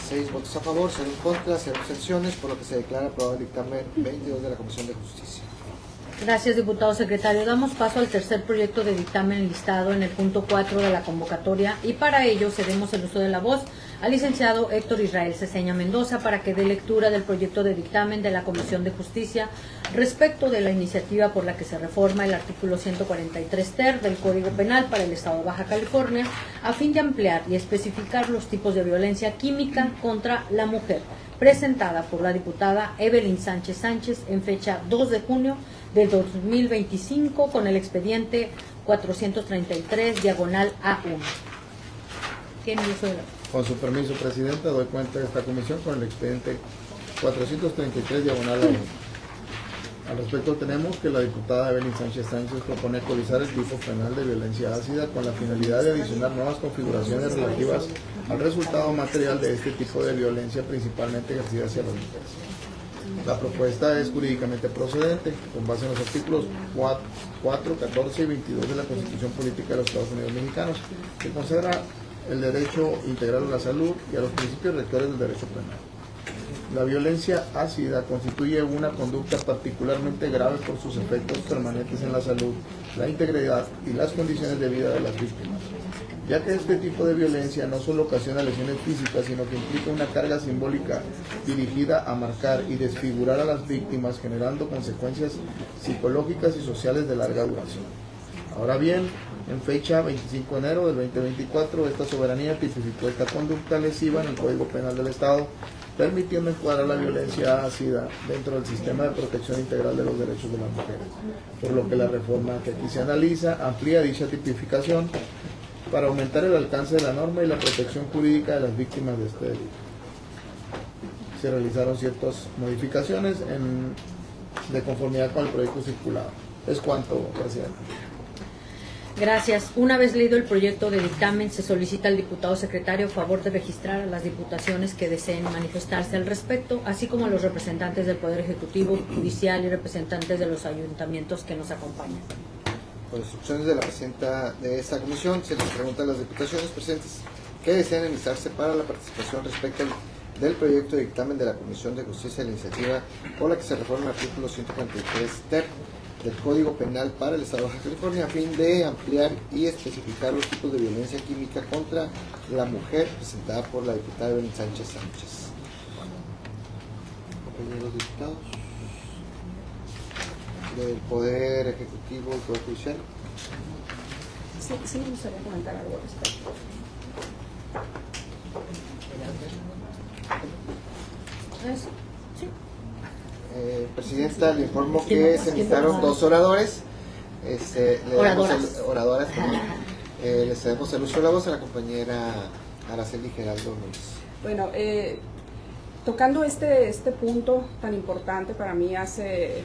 6 votos a favor, 0 en contra, 0 abstenciones, por lo que se declara aprobado el dictamen 22 de la Comisión de Justicia. Gracias, diputado secretario. Damos paso al tercer proyecto de dictamen listado en el punto 4 de la convocatoria y para ello cedemos el uso de la voz al licenciado Héctor Israel Ceseña Mendoza para que dé lectura del proyecto de dictamen de la Comisión de Justicia respecto de la iniciativa por la que se reforma el artículo 143 ter del Código Penal para el Estado de Baja California a fin de ampliar y especificar los tipos de violencia química contra la mujer, presentada por la diputada Evelyn Sánchez Sánchez en fecha 2 de junio del 2025 con el expediente 433/A1. Tiene el uso de la voz. Con su permiso, Presidenta, doy cuenta de esta comisión con el expediente 433/A1. Al respecto, tenemos que la diputada Evelyn Sánchez Sánchez propone actualizar el tipo penal de violencia ácida con la finalidad de adicionar nuevas configuraciones relativas al resultado material de este tipo de violencia, principalmente ejercida hacia las mujeres. La propuesta es jurídicamente procedente, con base en los artículos 4, 14 y 22 de la Constitución Política de los Estados Unidos Mexicanos, que consagra el derecho integral a la salud y a los principios rectores del derecho penal. La violencia ácida constituye una conducta particularmente grave por sus efectos permanentes en la salud, la integridad y las condiciones de vida de las víctimas, ya que este tipo de violencia no solo ocasiona lesiones físicas, sino que implica una carga simbólica dirigida a marcar y desfigurar a las víctimas, generando consecuencias psicológicas y sociales de larga duración. Ahora bien, en fecha 25 de enero del 2024, esta soberanía tipificó esta conducta lesiva en el Código Penal del Estado, permitiendo encuadrar la violencia ácida dentro del sistema de protección integral de los derechos de las mujeres, por lo que la reforma que aquí se analiza amplía dicha tipificación para aumentar el alcance de la norma y la protección jurídica de las víctimas de este delito. Se realizaron ciertas modificaciones de conformidad con el proyecto circulado. Es cuanto, Presidente. Gracias. Una vez leído el proyecto de dictamen, se solicita al diputado secretario favor de registrar a las diputaciones que deseen manifestarse al respecto, así como a los representantes del Poder Ejecutivo, Judicial y representantes de los ayuntamientos que nos acompañan. Por instrucciones de la presidenta de esta comisión, se les pregunta a las diputaciones presentes que desean enlistarse para la participación respecto del proyecto de dictamen de la Comisión de Justicia de la iniciativa por la que se reforma el artículo 143 ter del Código Penal para el Estado de Baja California a fin de ampliar y especificar los tipos de violencia química contra la mujer, presentada por la diputada Evelyn Sánchez Sánchez. Compañeros diputados del Poder Ejecutivo y Poder Judicial. Sí, me gustaría comentar algo al respecto. Sí. Presidenta, le informo que se necesitaron 2 oradores. Oradoras. Le cedemos el uso de la voz a la compañera Araceli Geraldo Núñez. Bueno, tocando este punto tan importante para mí hace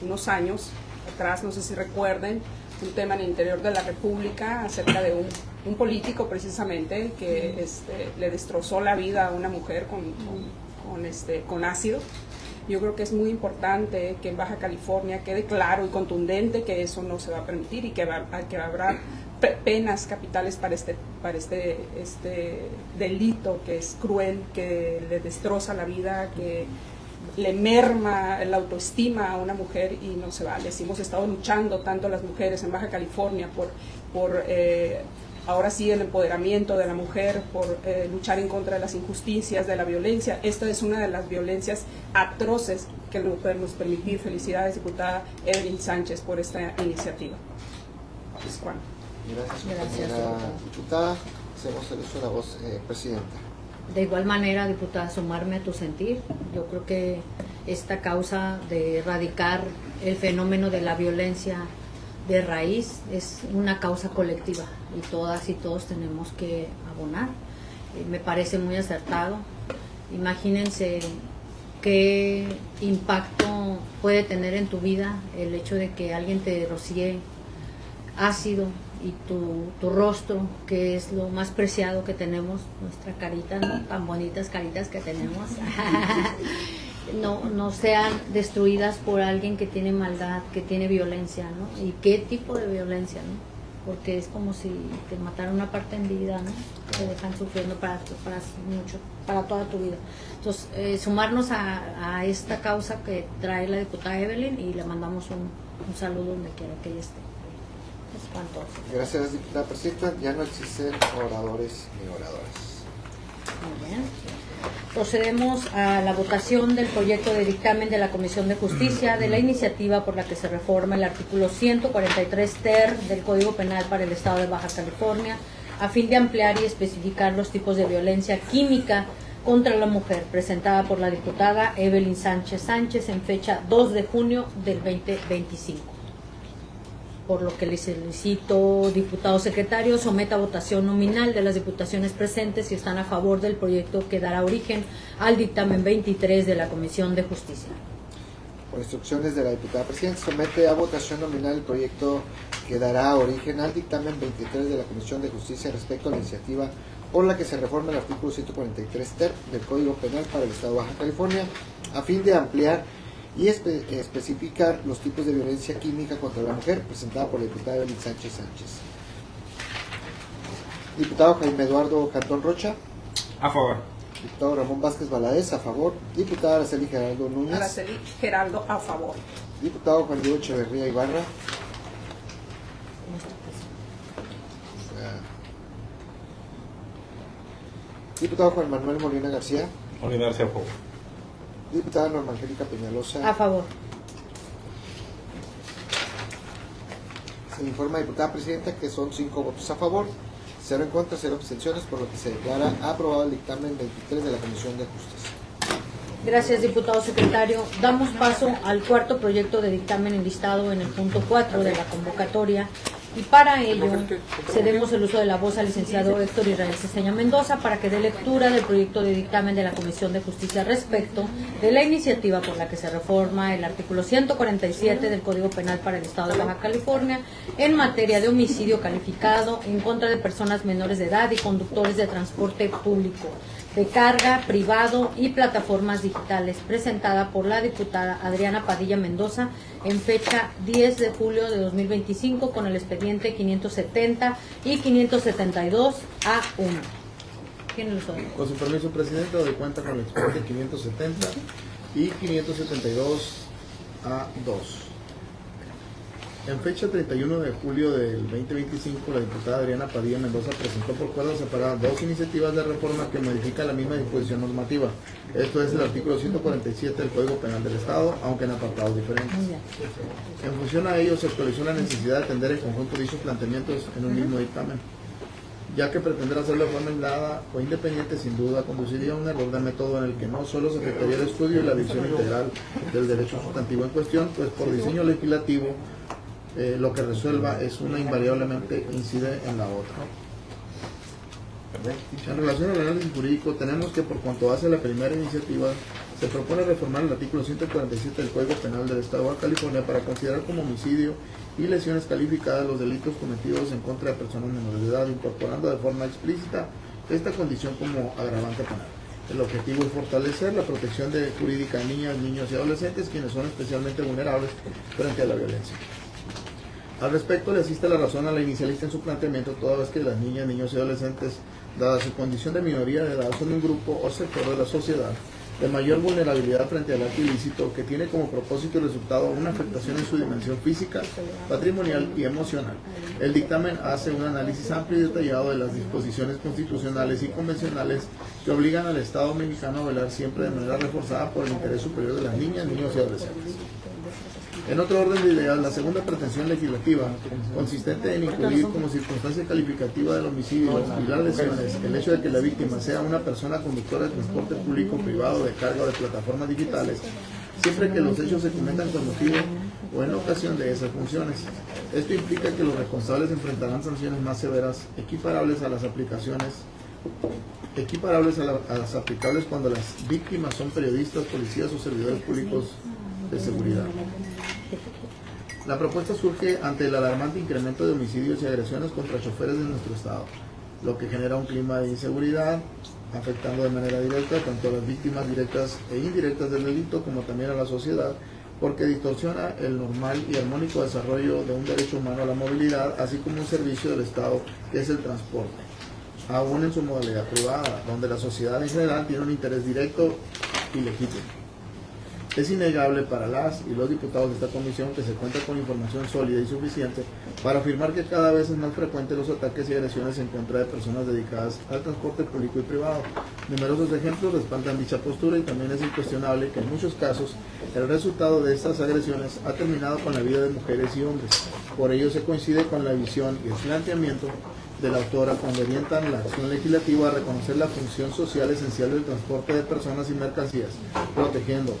unos años atrás, no sé si recuerden, un tema en el interior de la República acerca de un político precisamente que le destrozó la vida a una mujer con ácido. Yo creo que es muy importante que en Baja California quede claro y contundente que eso no se va a permitir y que habrá penas capitales para este delito que es cruel, que le destroza la vida, que le merma la autoestima a una mujer y no se vale. Si hemos estado luchando tanto las mujeres en Baja California por ahora sí el empoderamiento de la mujer, por luchar en contra de las injusticias, de la violencia. Esta es una de las violencias atroces que no podemos permitir. Felicidades, diputada Evelyn Sánchez, por esta iniciativa. Es cuanto. Gracias, compañera diputada. Hacemos el uso de la voz, Presidenta. De igual manera, diputada, sumarme a tu sentir. Yo creo que esta causa de erradicar el fenómeno de la violencia de raíz es una causa colectiva y todas y todos tenemos que abonar me parece muy acertado. Imagínense qué impacto puede tener en tu vida el hecho de que alguien te rocíe ácido y tu rostro, que es lo más preciado que tenemos, nuestra carita, ¿no? Tan bonitas caritas que tenemos, no sean destruidas por alguien que tiene maldad, que tiene violencia, ¿no? ¿Y qué tipo de violencia, no? Porque es como si te matara una parte en vida, ¿no? Te dejan sufriendo para mucho, para toda tu vida. Entonces, sumarnos a esta causa que trae la diputada Evelyn, y le mandamos un saludo donde quiera que ella esté. Espantoso. Gracias, diputada presidenta. Ya no existen oradores ni oradoras. Muy bien. Procedemos a la votación del proyecto de dictamen de la Comisión de Justicia de la iniciativa por la que se reforma el artículo 143 ter del Código Penal para el Estado de Baja California, a fin de ampliar y especificar los tipos de violencia química contra la mujer, presentada por la diputada Evelyn Sánchez Sánchez en fecha 2 de junio del 2025. Por lo que le solicito, diputado secretario, someta a votación nominal de las diputaciones presentes si están a favor del proyecto que dará origen al dictamen 23 de la Comisión de Justicia. Por instrucciones de la diputada presidenta, somete a votación nominal el proyecto que dará origen al dictamen 23 de la Comisión de Justicia respecto a la iniciativa por la que se reforma el artículo 143 ter del Código Penal para el Estado de Baja California, a fin de ampliar y especificar los tipos de violencia química contra la mujer, presentada por la diputada Evelyn Sánchez Sánchez. Diputado Jaime Eduardo Cantón Rocha. A favor. Diputado Ramón Vázquez Valadez, a favor. Diputada Araceli Geraldo Núñez. Araceli Geraldo, a favor. Diputado Juan Diego Echeverría Ibarra. Diputado Juan Manuel Molina García. Molina García, a favor. Diputada Norma Angélica Peñalosa. A favor. Se informa, diputada presidenta, que son 5 votos a favor, 0 en contra, 0 abstenciones, por lo que se declara aprobado el dictamen 23 de la Comisión de Justicia. Gracias, diputado secretario. Damos paso al cuarto proyecto de dictamen enlistado en el punto 4 de la convocatoria, y para ello cedemos el uso de la voz al licenciado Héctor Israel Ceseña Mendoza para que dé lectura del proyecto de dictamen de la Comisión de Justicia respecto de la iniciativa por la que se reforma el artículo 147 del Código Penal para el Estado de Baja California en materia de homicidio calificado en contra de personas menores de edad y conductores de transporte público, de carga, privado y plataformas digitales, presentada por la diputada Adriana Padilla Mendoza en fecha 10 de julio de 2025 con el expediente 570 y 572 A1. ¿Quién lo sabe? Con su permiso, presidente, doy cuenta con el expediente 570 y 572 A2. En fecha 31 de julio del 2025, la diputada Adriana Padilla Mendoza presentó por cuerda separada 2 iniciativas de reforma que modifican la misma disposición normativa. Esto es el artículo 147 del Código Penal del Estado, aunque en apartados diferentes. En función a ello, se actualizó la necesidad de atender en conjunto dichos planteamientos en un mismo dictamen, ya que pretender hacerlo de forma aislada o independiente sin duda conduciría a un error de método en el que no solo se afectaría el estudio y la visión integral del derecho sustantivo en cuestión, pues por diseño legislativo lo que resuelva es una invariablemente incide en la otra. En relación al análisis jurídico, tenemos que por cuanto hace la primera iniciativa, se propone reformar el artículo 147 del Código Penal del Estado de Baja California para considerar como homicidio y lesiones calificadas los delitos cometidos en contra de personas menores de edad, incorporando de forma explícita esta condición como agravante penal. El objetivo es fortalecer la protección jurídica de niñas, niños y adolescentes, quienes son especialmente vulnerables frente a la violencia. Al respecto, le asiste la razón a la inicialista en su planteamiento, toda vez que las niñas, niños y adolescentes, dada su condición de minoría de edad, son un grupo o sector de la sociedad de mayor vulnerabilidad frente al acto ilícito, que tiene como propósito y resultado una afectación en su dimensión física, patrimonial y emocional. El dictamen hace un análisis amplio y detallado de las disposiciones constitucionales y convencionales que obligan al Estado mexicano a velar siempre de manera reforzada por el interés superior de las niñas, niños y adolescentes. En otro orden de ideas, la segunda pretensión legislativa, consistente en incluir como circunstancia calificativa del homicidio y las lesiones el hecho de que la víctima sea una persona conductora de transporte público, privado, de carga o de plataformas digitales, siempre que los hechos se cometan con motivo o en ocasión de esas funciones. Esto implica que los responsables enfrentarán sanciones más severas, equiparables a las aplicaciones equiparables a las aplicables cuando las víctimas son periodistas, policías o servidores públicos de seguridad. La propuesta surge ante el alarmante incremento de homicidios y agresiones contra choferes de nuestro estado, lo que genera un clima de inseguridad, afectando de manera directa tanto a las víctimas directas e indirectas del delito como también a la sociedad, porque distorsiona el normal y armónico desarrollo de un derecho humano a la movilidad, así como un servicio del Estado que es el transporte, aún en su modalidad privada, donde la sociedad en general tiene un interés directo y legítimo. Es innegable para las y los diputados de esta comisión que se cuenta con información sólida y suficiente para afirmar que cada vez es más frecuente los ataques y agresiones en contra de personas dedicadas al transporte público y privado. Numerosos ejemplos respaldan dicha postura y también es incuestionable que en muchos casos el resultado de estas agresiones ha terminado con la vida de mujeres y hombres. Por ello se coincide con la visión y el planteamiento de la autora cuando orientan la acción legislativa a reconocer la función social esencial del transporte de personas y mercancías, protegiendo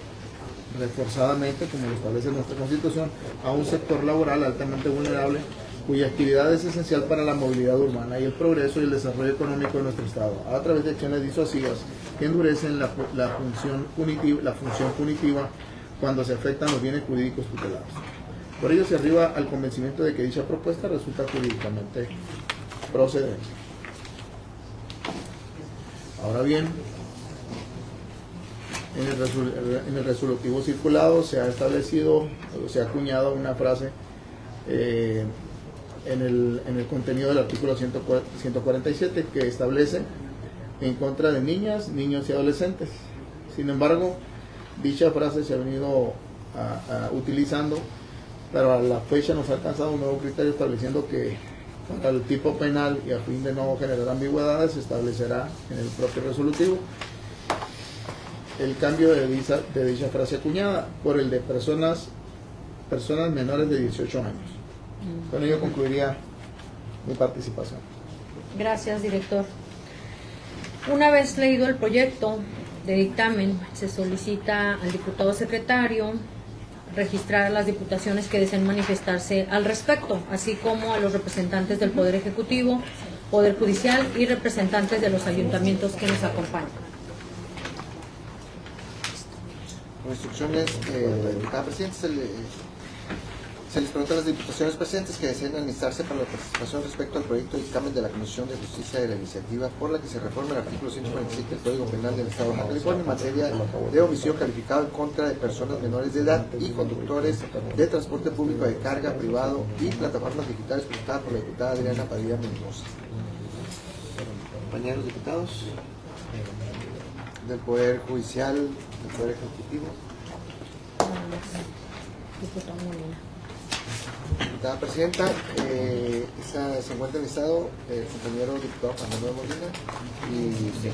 reforzadamente, como lo establece nuestra Constitución, a un sector laboral altamente vulnerable cuya actividad es esencial para la movilidad urbana y el progreso y el desarrollo económico de nuestro Estado, a través de acciones disuasivas que endurecen la función punitiva cuando se afectan los bienes jurídicos tutelados. Por ello se arriba al convencimiento de que dicha propuesta resulta jurídicamente procedente. Ahora bien, en el resolutivo circulado se ha establecido, se ha acuñado una frase en el contenido del artículo 147 que establece en contra de niñas, niños y adolescentes. Sin embargo, dicha frase se ha venido utilizando, pero a la fecha nos ha alcanzado un nuevo criterio estableciendo que para el tipo penal y a fin de no generar ambigüedades se establecerá en el propio resolutivo el cambio de dicha frase acuñada por el de personas menores de 18 años. Con ello concluiría mi participación. Gracias, director. Una vez leído el proyecto de dictamen, se solicita al diputado secretario registrar a las diputaciones que deseen manifestarse al respecto, así como a los representantes del Poder Ejecutivo, Poder Judicial y representantes de los ayuntamientos que nos acompañan. Con instrucciones de cada presidente se les pregunta a las diputaciones presentes que deseen alistarse para la participación respecto al proyecto de dictamen de la Comisión de Justicia de la iniciativa por la que se reforma el artículo 147 del Código Penal del Estado de Baja California en materia de homicidio calificado en contra de personas menores de edad y conductores de transporte público de carga privado y plataformas digitales, presentada por la diputada Adriana Padilla Mendoza. Compañeros diputados del Poder Judicial, del Poder Ejecutivo. Diputado Molina. Diputada Presidenta, se encuentra en estado el compañero diputado Juan Manuel Molina y usted,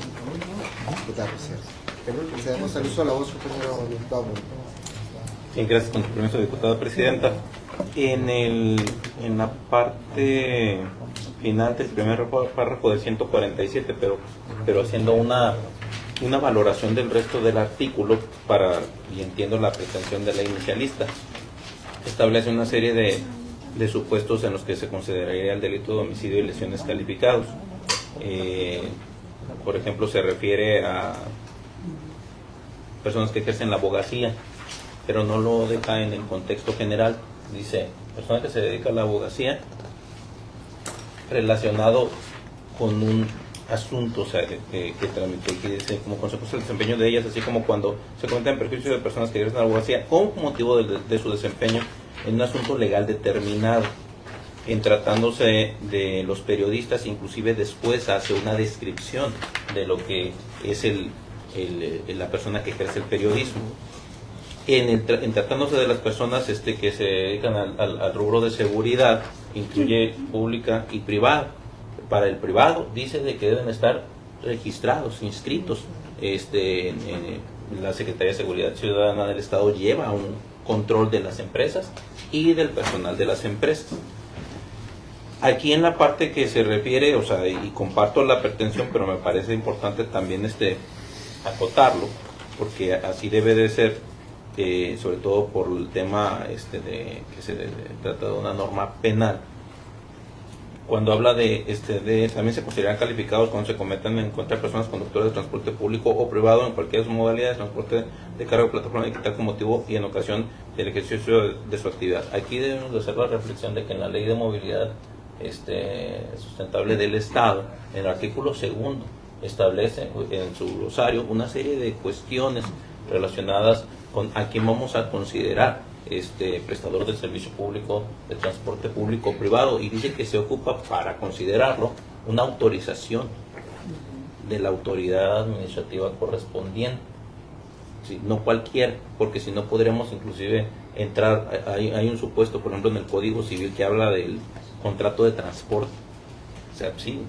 diputada Presidenta. Le damos al uso a la voz, compañero diputado Molina. Sí, gracias, con su permiso, diputada Presidenta. En la parte final del primer párrafo del 147, pero haciendo una valoración del resto del artículo y entiendo la pretensión de la inicialista, establece una serie de supuestos en los que se consideraría el delito de homicidio y lesiones calificados. Por ejemplo, se refiere a personas que ejercen la abogacía, pero no lo deja en el contexto general. Dice, persona que se dedica a la abogacía relacionado con un asunto, o sea, que tramitó, y que dice, como consecuencia del desempeño de ellas, así como cuando se cometen perjuicios de personas que ejercen la abogacía con motivo de su desempeño en un asunto legal determinado. En tratándose de los periodistas, inclusive después hace una descripción de lo que es la persona que ejerce el periodismo. En tratándose de las personas que se dedican al rubro de seguridad, incluye pública y privada. Para el privado dice de que deben estar registrados, inscritos. La Secretaría de Seguridad Ciudadana del Estado lleva un control de las empresas y del personal de las empresas. Aquí en la parte que se refiere, o sea, y comparto la pretensión, pero me parece importante también acotarlo, porque así debe de ser, sobre todo por el tema de que se trata de una norma penal. cuando habla también se consideran calificados cuando se cometan en contra de personas conductoras de transporte público o privado en cualquier de sus modalidades de transporte de carga o plataforma digital con motivo y en ocasión del ejercicio de su actividad. Aquí debemos de hacer la reflexión de que en la Ley de Movilidad Sustentable del Estado, en el artículo 2, establece en su glosario una serie de cuestiones relacionadas con a quién vamos a considerar prestador de servicio público de transporte público o privado, y dice que se ocupa para considerarlo una autorización de la autoridad administrativa correspondiente, ¿sí? No cualquier, porque si no podremos inclusive entrar, hay un supuesto por ejemplo en el Código Civil que habla del contrato de transporte, o sea, sí,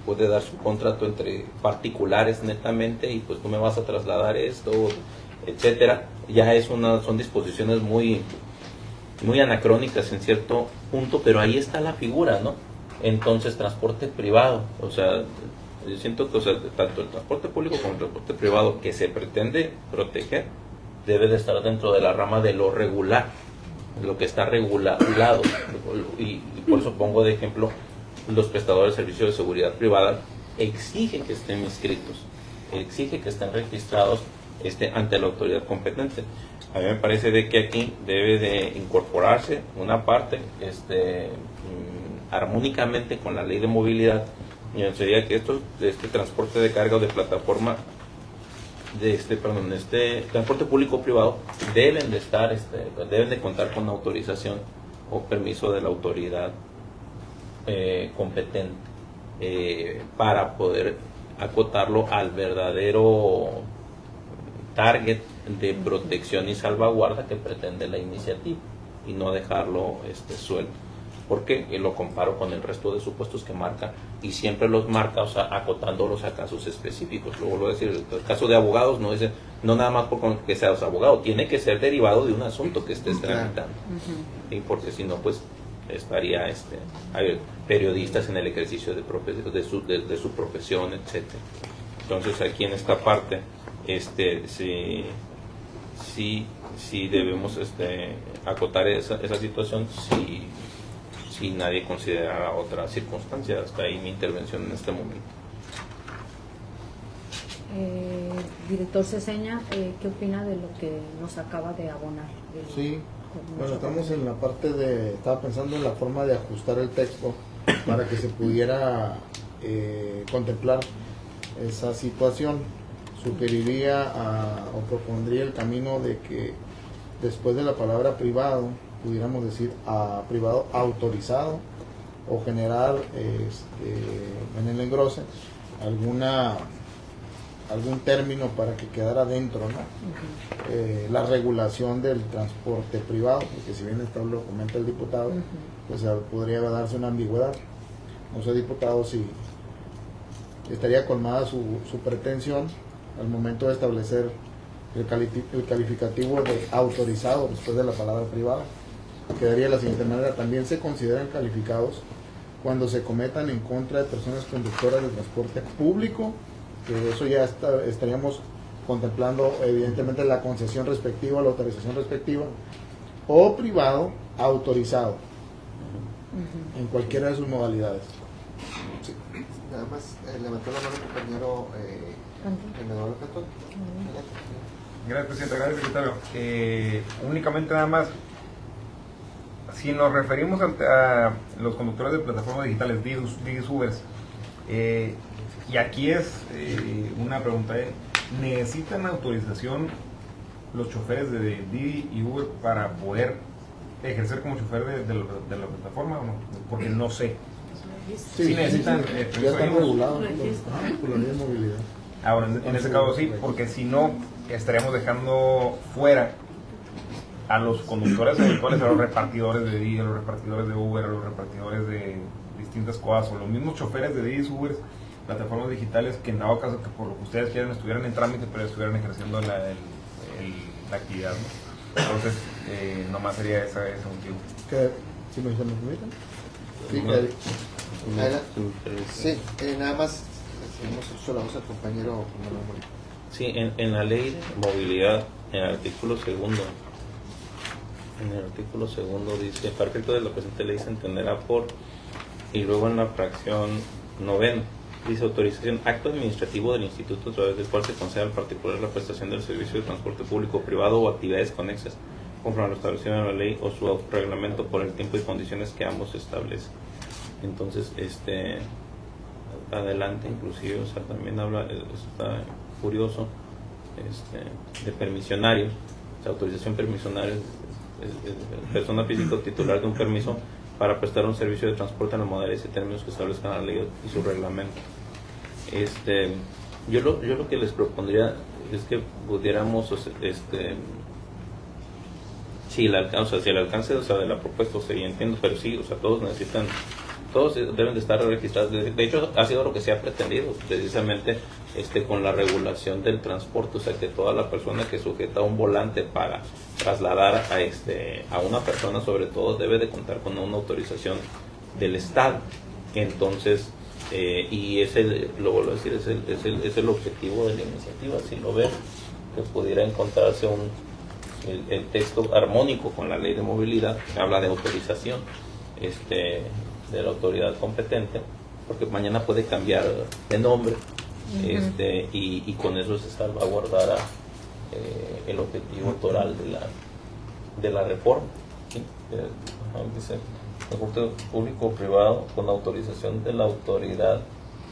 puede darse un contrato entre particulares netamente y pues tú me vas a trasladar esto, etcétera. Ya son disposiciones muy anacrónicas en cierto punto, pero ahí está la figura, ¿no? Entonces, transporte privado, o sea, yo siento que tanto el transporte público como el transporte privado que se pretende proteger debe de estar dentro de la rama de lo regular, lo que está regulado, y por eso pongo de ejemplo los prestadores de servicios de seguridad privada exigen que estén inscritos, exige que estén registrados ante la autoridad competente. A mí me parece de que aquí debe de incorporarse una parte armónicamente con la Ley de Movilidad, y sería que este transporte de carga o de plataforma transporte público o privado deben de contar con autorización o permiso de la autoridad competente para poder acotarlo al verdadero target de protección y salvaguarda que pretende la iniciativa y no dejarlo suelto. ¿Por qué? Y lo comparo con el resto de supuestos que marca, y siempre los marca, o sea, acotándolos a casos específicos. Luego lo voy a decir, el caso de abogados no nada más porque seas abogado, tiene que ser derivado de un asunto que estés tramitando. ¿Sí? Porque si no, pues estaría hay periodistas en el ejercicio de su profesión, etcétera. Entonces aquí en esta parte sí debemos acotar esa situación si nadie considera otra circunstancia. Hasta ahí mi intervención en este momento. Director Ceseña, ¿qué opina de lo que nos acaba de abonar? Sí, bueno, estamos en la parte estaba pensando en la forma de ajustar el texto para que se pudiera contemplar esa situación. Sugeriría o propondría el camino de que después de la palabra privado pudiéramos decir privado autorizado, o generar en el engrose algún término para que quedara dentro, ¿no? La regulación del transporte privado, porque si bien esto lo comenta el diputado, pues podría darse una ambigüedad. No sé, diputado, si estaría colmada su pretensión al momento de establecer el calificativo de autorizado después de la palabra privado. Quedaría de la siguiente manera: también se consideran calificados cuando se cometan en contra de personas conductoras de transporte público, que eso ya estaríamos contemplando evidentemente la concesión respectiva, la autorización respectiva, o privado autorizado en cualquiera de sus modalidades. Sí. Nada más levantó la mano el compañero Eduardo Cantón. Gracias, presidente. Gracias, secretario. Únicamente nada más, si nos referimos a los conductores de plataformas digitales, Didi, Ubers, y aquí es una pregunta: ¿necesitan autorización los choferes de Didi y Uber para poder ejercer como chofer de la plataforma o no? Porque no sé. Sí necesitan. Ya están regulados por la ley de movilidad. Ahora, en ese caso sí, porque si no, estaríamos dejando fuera a los conductores eventuales, a los repartidores de Didi, a los repartidores de Uber, a los repartidores de distintas cosas, o los mismos choferes de Didi, Uber, plataformas digitales, que en dado caso que por lo que ustedes quieran estuvieran en trámite, pero estuvieran ejerciendo la actividad, ¿no? Entonces, nomás sería ese motivo. ¿Sí me permiten? Sí, nada más hemos hecho la voz al compañero Manuel Molina. Sí, en la ley de movilidad, en el artículo segundo dice: para efecto de la presente ley se entenderá por Y luego en la fracción novena dice autorización, acto administrativo del instituto a través del cual se concede al particular la prestación del servicio de transporte público privado o actividades conexas conforme a lo establecido en la ley o su reglamento por el tiempo y condiciones que ambos establecen. Entonces, adelante inclusive, o sea, también habla, está curioso, de permisionarios, o sea, autorización permisionaria, persona física titular de un permiso para prestar un servicio de transporte en los modalidades y términos que establezcan la ley y su reglamento. Yo lo que les propondría es que pudiéramos, si el alcance de la propuesta, o sea, y entiendo, pero sí, o sea, todos deben de estar registrados. De hecho, ha sido lo que se ha pretendido, precisamente con la regulación del transporte, o sea, que toda la persona que sujeta un volante para trasladar a una persona, sobre todo, debe de contar con una autorización del Estado. Entonces, y lo vuelvo a decir, es el objetivo de la iniciativa. Si lo ven, que pudiera encontrarse el texto armónico con la ley de movilidad, que habla de autorización de la autoridad competente, porque mañana puede cambiar de nombre, y con eso se salvaguardará el objetivo toral de la reforma, ¿sí? Dice transporte público o privado con autorización de la autoridad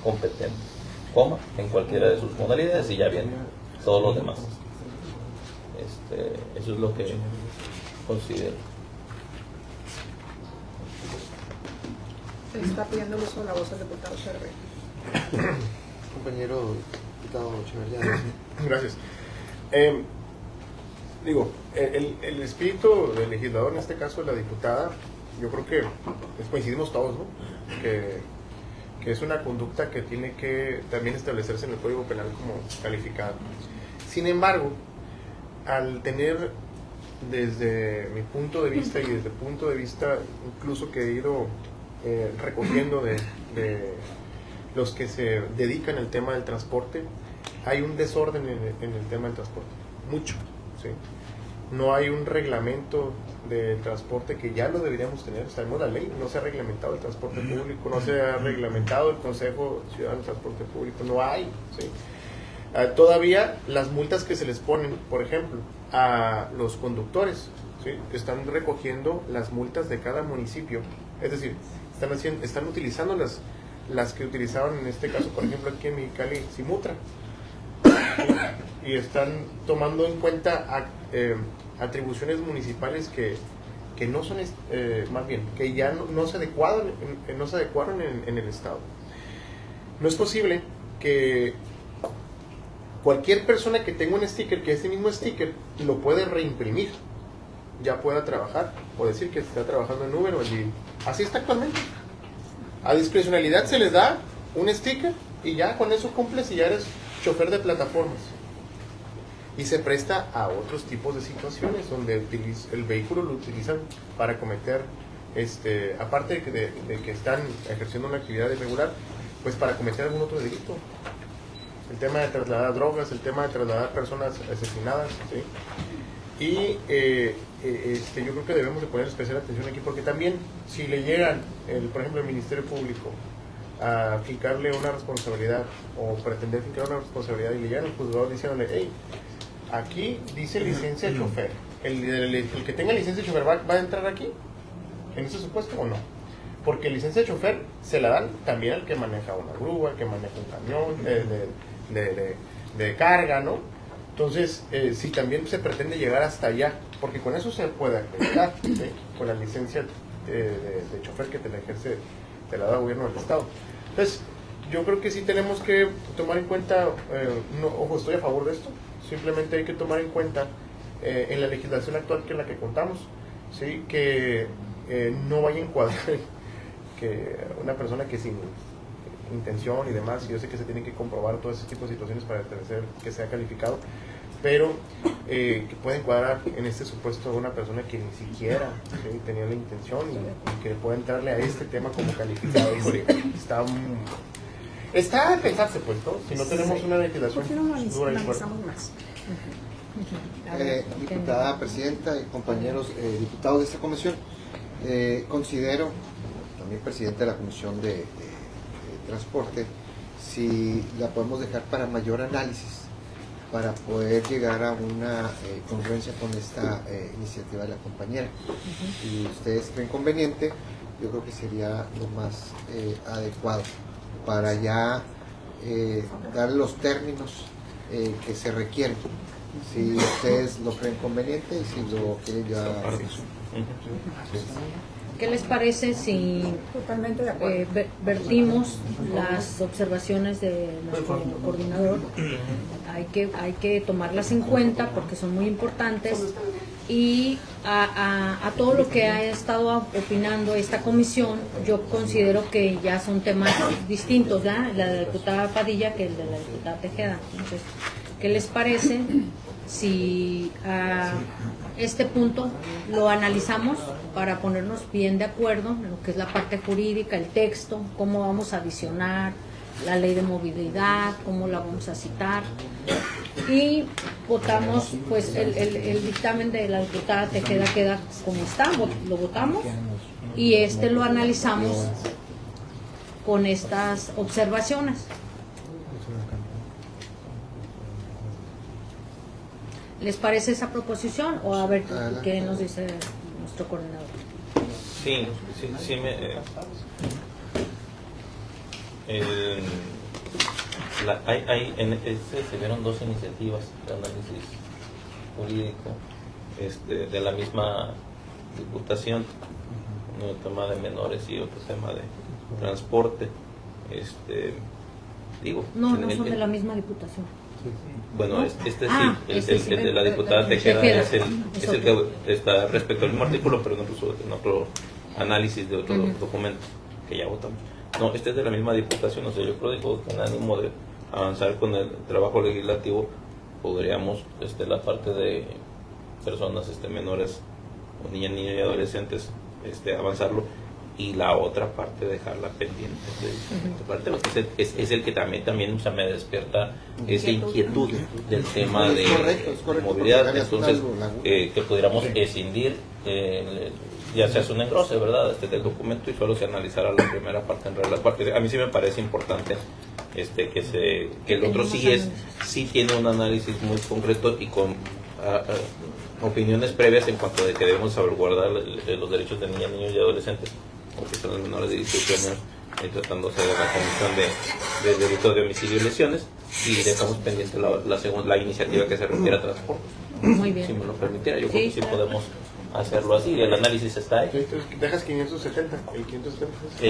competente, en cualquiera de sus modalidades, y ya viene todo lo demás. Eso es lo que considero. Está pidiendo el uso de la voz del diputado Cervé. Compañero diputado Echeverría. Gracias. El espíritu del legislador, en este caso de la diputada, yo creo que coincidimos todos, ¿no? Que es una conducta que tiene que también establecerse en el Código Penal como calificada. Sin embargo, al tener, desde mi punto de vista y desde el punto de vista incluso que he ido recogiendo de los que se dedican al tema del transporte, hay un desorden en el tema del transporte, mucho, ¿sí? No hay un reglamento de transporte, que ya lo deberíamos tener. Sabemos la ley, no se ha reglamentado el transporte público, no se ha reglamentado el Consejo Ciudadano de Transporte Público, no hay, ¿sí? Todavía las multas que se les ponen, por ejemplo, a los conductores, ¿sí? Están recogiendo las multas de cada municipio, es decir, están utilizando las que utilizaban en este caso, por ejemplo, aquí en Mexicali, Simutra, y están tomando en cuenta atribuciones municipales que no son, más bien, que ya no se adecuaron en el Estado. No es posible que cualquier persona que tenga un sticker, que ese mismo sticker lo puede reimprimir, ya pueda trabajar, o decir que está trabajando en Uber o en Didi. Así está actualmente. A discrecionalidad se les da un sticker y ya con eso cumples y ya eres chofer de plataformas. Y se presta a otros tipos de situaciones donde el vehículo lo utilizan para cometer, aparte de que están ejerciendo una actividad irregular, pues para cometer algún otro delito. El tema de trasladar drogas, el tema de trasladar personas asesinadas, ¿sí? Y yo creo que debemos de poner especial atención aquí, porque también si le llegan, por ejemplo, el Ministerio Público a fincarle una responsabilidad o pretender fincar una responsabilidad y le llegan al juzgador diciéndole, hey, aquí dice licencia de chofer, el que tenga licencia de chofer ¿va a entrar aquí en ese supuesto o no? Porque licencia de chofer se la dan también al que maneja una grúa, al que maneja un camión de carga, ¿no? Entonces, si también se pretende llegar hasta allá, porque con eso se puede acreditar, ¿sí? Con la licencia de chofer que te la ejerce, te la da el gobierno del Estado. Entonces, yo creo que sí tenemos que tomar en cuenta, ojo, estoy a favor de esto, simplemente hay que tomar en cuenta en la legislación actual que en la que contamos, ¿sí? Que no vaya a encuadrar que una persona que sin intención y demás, yo sé que se tienen que comprobar todo ese tipo de situaciones para establecer que sea calificado, pero que puede encuadrar en este supuesto a una persona que ni siquiera, ¿sí? tenía la intención y que pueda entrarle a este tema como calificado. Está a pensarse, pues, ¿no? Si no tenemos una legislación dura y fuerte. Diputada presidenta y compañeros diputados de esta comisión, considero también presidente de la Comisión de Transporte, si la podemos dejar para mayor análisis, para poder llegar a una congruencia con esta iniciativa de la compañera. Si ustedes creen conveniente, yo creo que sería lo más adecuado para ya dar los términos que se requieren. Si ustedes lo creen conveniente y si lo quieren ya. ¿Qué les parece si Totalmente de acuerdo. vertimos las observaciones de nuestro coordinador? Hay que tomarlas en cuenta porque son muy importantes, y a todo lo que ha estado opinando esta comisión, yo considero que ya son temas distintos, ¿ya? La de la diputada Padilla que el de la diputada Tejeda. Entonces, ¿qué les parece si este punto lo analizamos para ponernos bien de acuerdo en lo que es la parte jurídica, el texto, cómo vamos a adicionar la ley de movilidad, cómo la vamos a citar, y votamos, pues el dictamen de la diputada Tejeda queda como está, lo votamos y lo analizamos con estas observaciones? ¿Les parece esa proposición? O a ver qué nos dice nuestro coordinador. Sí, se vieron dos iniciativas de análisis jurídico de la misma diputación, un tema de menores y otro tema de transporte. No son de la misma diputación. Bueno, el de la diputada Tejeda es el que está respecto al mismo artículo, pero en otro análisis de otro documento que ya votamos. No, este es de la misma diputación. O sea, yo creo que con ánimo de avanzar con el trabajo legislativo, podríamos, la parte de personas menores, o niños y adolescentes, avanzarlo, y la otra parte dejarla pendiente. Es el que también o sea, me despierta esa inquietud del tema de movilidad. Entonces, que pudiéramos escindir, ya se hace un engrose, ¿verdad?, del documento, y solo se analizara la primera parte en realidad. Porque a mí sí me parece importante que el otro sí tiene un análisis muy concreto y con opiniones previas en cuanto de que debemos salvaguardar los derechos de niñas, niños y adolescentes, porque son los menores de 18 años, tratándose de la comisión de delitos de homicidio y lesiones, y dejamos pendiente la iniciativa que se refiere a transporte. Muy bien. Si me lo permitiera, yo creo que sí podemos hacerlo así. El análisis está ahí. Entonces, dejas 570, el 570.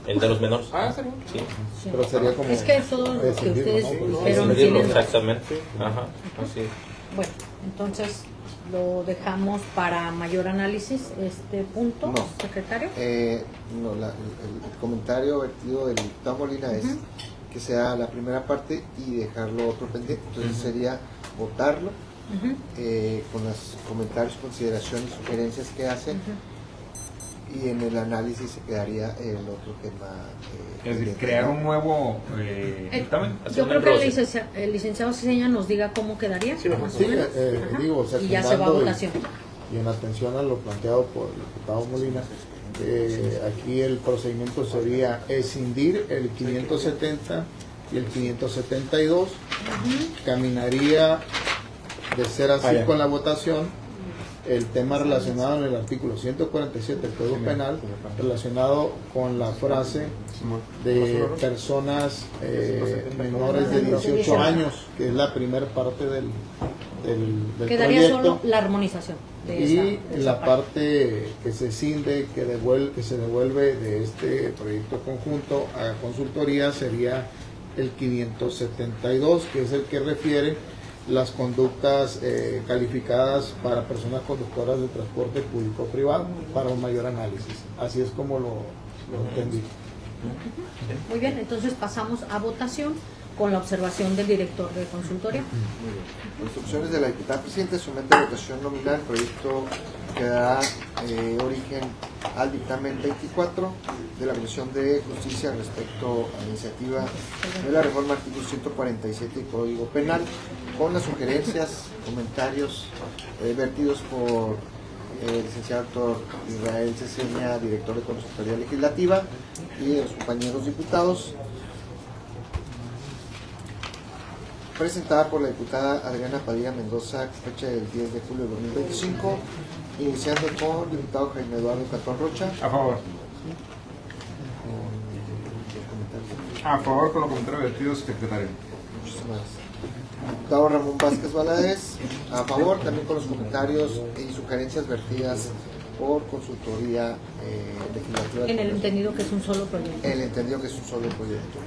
El de los menores. Está bien. Sí. Pero sería como Es que todo lo que ustedes dijeron Medirlo, tienen. exactamente. Ajá. Así es. Bueno, entonces lo dejamos para mayor análisis este punto, No. secretario. No, el comentario vertido del diputado Molina es que sea la primera parte y dejarlo otro pendiente. Entonces sería votarlo con los comentarios, consideraciones, sugerencias que hacen, y en el análisis se quedaría el otro tema. Es decir, crear un nuevo dictamen. Yo creo que el licenciado Ceseña nos diga cómo quedaría. Sí, más o Sí, menos. digo, o sea, Y ya se va a votación. Y en atención a lo planteado por el diputado Molina, aquí el procedimiento sería escindir el 570 y el 572, caminaría de ser así con la votación el tema relacionado en el artículo 147 del Código Penal, relacionado con la frase de personas menores de 18 años, que es la primera parte del Quedaría proyecto. solo la armonización de Y esa la parte que se cinde, que se devuelve de este proyecto conjunto a consultoría, sería el 572, que es el que refiere las conductas calificadas para personas conductoras de transporte público-privado, para un mayor análisis. Así es como lo entendí. Muy bien, entonces pasamos a votación con la observación del director de consultoría. Instrucciones de la diputada presidenta: somete a votación nominal el proyecto que dará origen al dictamen 24 de la Comisión de Justicia respecto a la iniciativa de la reforma al artículo 147 del Código Penal, con las sugerencias, comentarios vertidos por licenciado doctor Israel Ceseña, director de Consultoría Legislativa, y de los compañeros diputados, presentada por la diputada Adriana Padilla Mendoza, fecha del 10 de julio de 2025, iniciando con el diputado Jaime Eduardo Catón Rocha. A favor. A favor con los comentarios vertidos, secretario. Muchísimas gracias. Diputado Ramón Vázquez Valadez, a favor, también con los comentarios y sugerencias vertidas por Consultoría Legislativa. En el entendido que es un solo proyecto. El entendido que es un solo proyecto.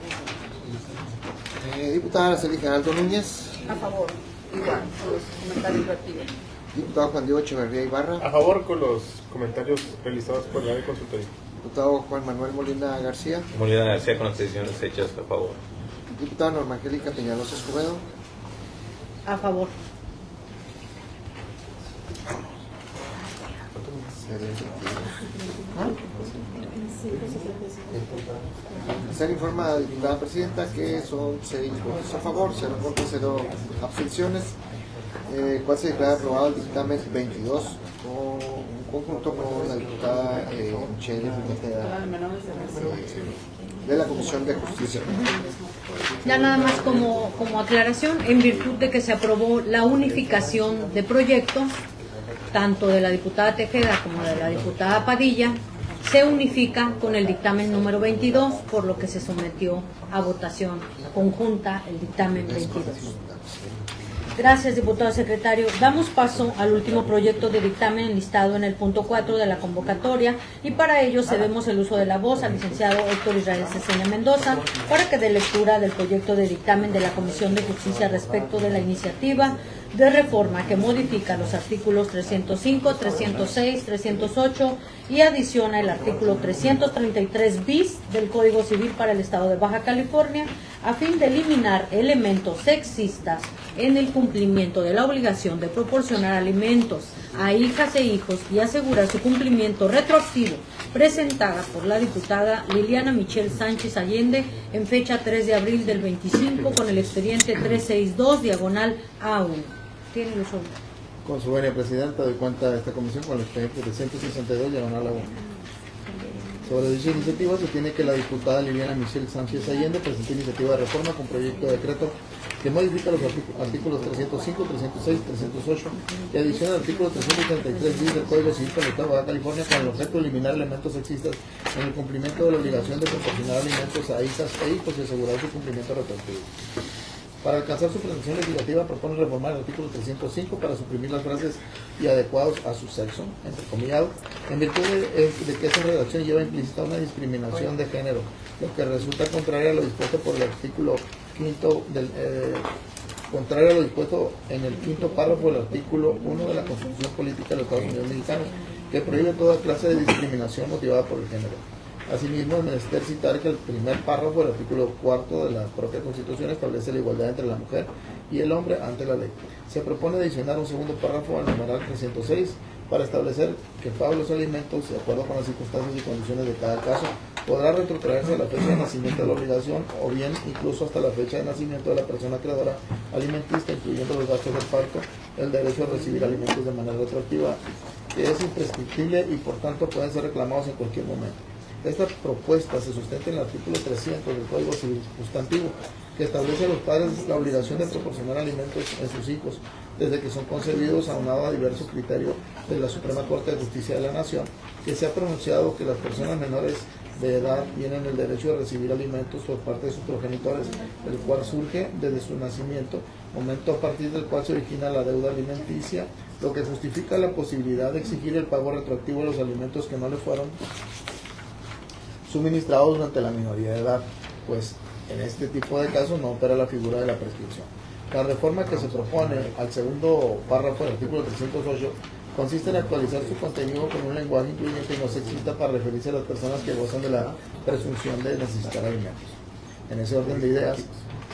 Diputada Araceli Geraldo Núñez. A favor, igual, con los comentarios vertidos. Diputado Juan Diego Echeverría Ibarra. A favor con los comentarios realizados por la consultoría. Diputado Juan Manuel Molina García. Molina García con las decisiones hechas a favor. Diputada Norma Angélica Peñalosa Escobedo. A favor. Se informa a la diputada presidenta que son 6 votos a favor, 0 contra, 0 abstenciones, cual se declara aprobado el dictamen 22 en conjunto con la diputada Michelle Pimentel de la Comisión de Justicia. Ya nada más como aclaración, en virtud de que se aprobó la unificación de proyectos, tanto de la diputada Tejeda como de la diputada Padilla, se unifica con el dictamen número 22, por lo que se sometió a votación conjunta el dictamen 22. Gracias, diputado secretario. Damos paso al último proyecto de dictamen enlistado en el punto 4 de la convocatoria, y para ello cedemos el uso de la voz al licenciado Héctor Israel Ceseña Mendoza para que dé lectura del proyecto de dictamen de la Comisión de Justicia respecto de la iniciativa de reforma que modifica los artículos 305, 306, 308 y adiciona el artículo 333 bis del Código Civil para el Estado de Baja California a fin de eliminar elementos sexistas en el cumplimiento de la obligación de proporcionar alimentos a hijas e hijos y asegurar su cumplimiento retroactivo, presentada por la diputada Liliana Michelle Sánchez Allende en fecha 3 de abril del 25 con el expediente 362/A1. Tiene el uso. Con su venia presidenta, doy cuenta de esta comisión con el expediente 362/A1. Sobre dicha iniciativa se tiene que la diputada Liliana Michelle Sánchez Allende presentó iniciativa de reforma con proyecto de decreto que modifica los artículos 305, 306, 308 y adiciona el artículo 333 bis del Código Civil para el Estado de Baja California con el objeto de eliminar elementos sexistas en el cumplimiento de la obligación de proporcionar alimentos a hijas e hijos y asegurar su cumplimiento retroactivo. Para alcanzar su pretensión legislativa propone reformar el artículo 305 para suprimir las frases "y adecuados a su sexo", entrecomillado, en virtud de que esa redacción lleva implícita una discriminación de género, lo que resulta contrario a lo dispuesto por el artículo quinto contrario a lo dispuesto en el quinto párrafo del artículo 1 de la Constitución Política de los Estados Unidos Mexicanos, que prohíbe toda clase de discriminación motivada por el género. Asimismo, es menester citar que el primer párrafo del artículo 4 de la propia Constitución establece la igualdad entre la mujer y el hombre ante la ley. Se propone adicionar un segundo párrafo al numeral 306 para establecer que pago los alimentos, de acuerdo con las circunstancias y condiciones de cada caso, podrá retrotraerse a la fecha de nacimiento de la obligación o bien incluso hasta la fecha de nacimiento de la persona creadora alimentista, incluyendo los gastos del parto, el derecho a recibir alimentos de manera retroactiva, que es imprescriptible y por tanto pueden ser reclamados en cualquier momento. Esta propuesta se sustenta en el artículo 300 del Código Civil Sustantivo, que establece a los padres la obligación de proporcionar alimentos a sus hijos desde que son concebidos, aunado a diversos criterios de la Suprema Corte de Justicia de la Nación, que se ha pronunciado que las personas menores de edad tienen el derecho de recibir alimentos por parte de sus progenitores, el cual surge desde su nacimiento, momento a partir del cual se origina la deuda alimenticia, lo que justifica la posibilidad de exigir el pago retroactivo de los alimentos que no le fueron suministrados durante la minoría de edad, pues en este tipo de casos no opera la figura de la prescripción. La reforma que se propone al segundo párrafo del artículo 308 consiste en actualizar su contenido con un lenguaje incluyente y no sexista para referirse a las personas que gozan de la presunción de necesitar alimentos. En ese orden de ideas,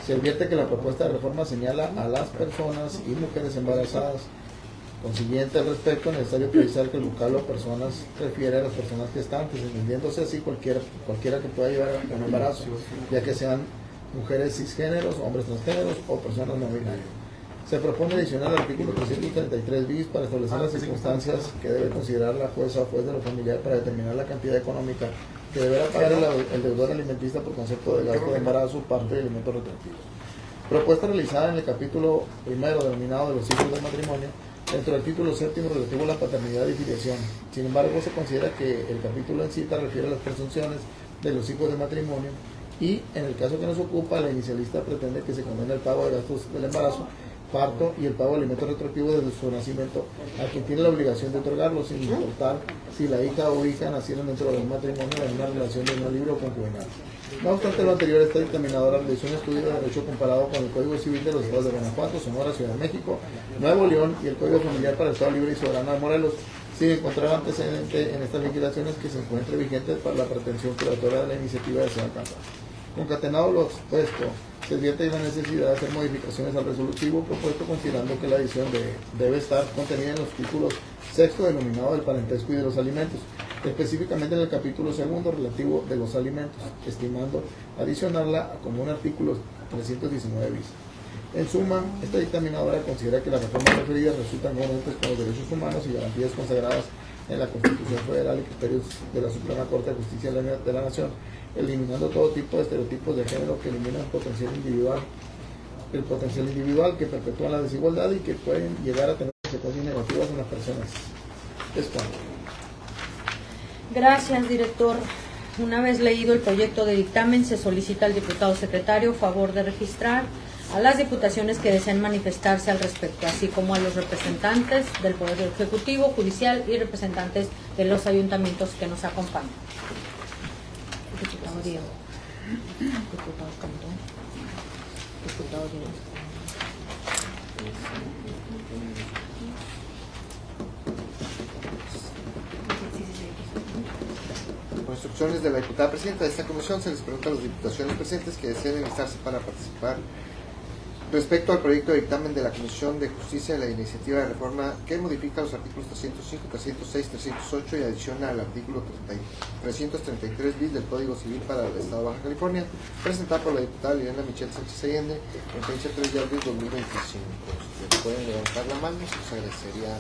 se advierte que la propuesta de reforma señala a las personas y mujeres embarazadas. Consiguiente al respecto, es necesario precisar que el vocablo personas refiere a las personas gestantes, entendiéndose así cualquiera que pueda llevar un embarazo, ya que sean mujeres cisgéneros, hombres transgéneros o personas no binarias. Se propone adicionar al artículo 333 bis para establecer las circunstancias que debe considerar la jueza o juez de lo familiar para determinar la cantidad económica que deberá pagar el deudor alimentista por concepto de gasto de embarazo, parte de alimentos retroactivos. Propuesta realizada en el capítulo primero denominado de los hijos del matrimonio, dentro del título séptimo relativo a la paternidad y filiación. Sin embargo, se considera que el capítulo en cita refiere a las presunciones de los hijos de matrimonio y, en el caso que nos ocupa, la inicialista pretende que se condene el pago de gastos del embarazo, parto y el pago de alimentos retroactivos desde su nacimiento a quien tiene la obligación de otorgarlo, sin importar si la hija o hija nacieron dentro de un matrimonio en una relación de unión libre o concubinal. No obstante lo anterior, esta dictaminadora realizó un estudio de derecho comparado con el Código Civil de los estados de Guanajuato, Sonora, Ciudad de México, Nuevo León y el Código Familiar para el Estado Libre y Soberano de Morelos, sin encontrar antecedente en estas legislaciones que se encuentre vigente para la pretensión creadora de la iniciativa de Ciudad Alcanzar. Concatenado lo expuesto, se advierte la necesidad de hacer modificaciones al resolutivo propuesto, considerando que la adición debe estar contenida en los títulos sexto denominado del parentesco y de los alimentos, específicamente en el capítulo segundo relativo de los alimentos, estimando adicionarla como un artículo 319 bis. En suma, esta dictaminadora considera que las reformas referidas resultan coherentes con los derechos humanos y garantías consagradas en la Constitución Federal y criterios de la Suprema Corte de Justicia de la Nación, eliminando todo tipo de estereotipos de género que eliminan el potencial individual que perpetúan la desigualdad y que pueden llegar a tener consecuencias negativas en las personas. Es cuanto. Gracias, director. Una vez leído el proyecto de dictamen, se solicita al diputado secretario favor de registrar a las diputaciones que deseen manifestarse al respecto, así como a los representantes del Poder Ejecutivo, Judicial y representantes de los ayuntamientos que nos acompañan. Diputado Diego. Diputado Cantón. Diputado Diego. Por instrucciones de la diputada presidenta de esta comisión, se les pregunta a las diputaciones presentes que deseen enlistarse para participar respecto al proyecto de dictamen de la Comisión de Justicia de la iniciativa de reforma que modifica los artículos 305, 306, 308 y adiciona al artículo 333 bis del Código Civil para el Estado de Baja California, presentada por la diputada Liliana Michelle Sánchez Allende en fecha 3 de abril de 2025. Ustedes pueden levantar la mano, se les agradecería.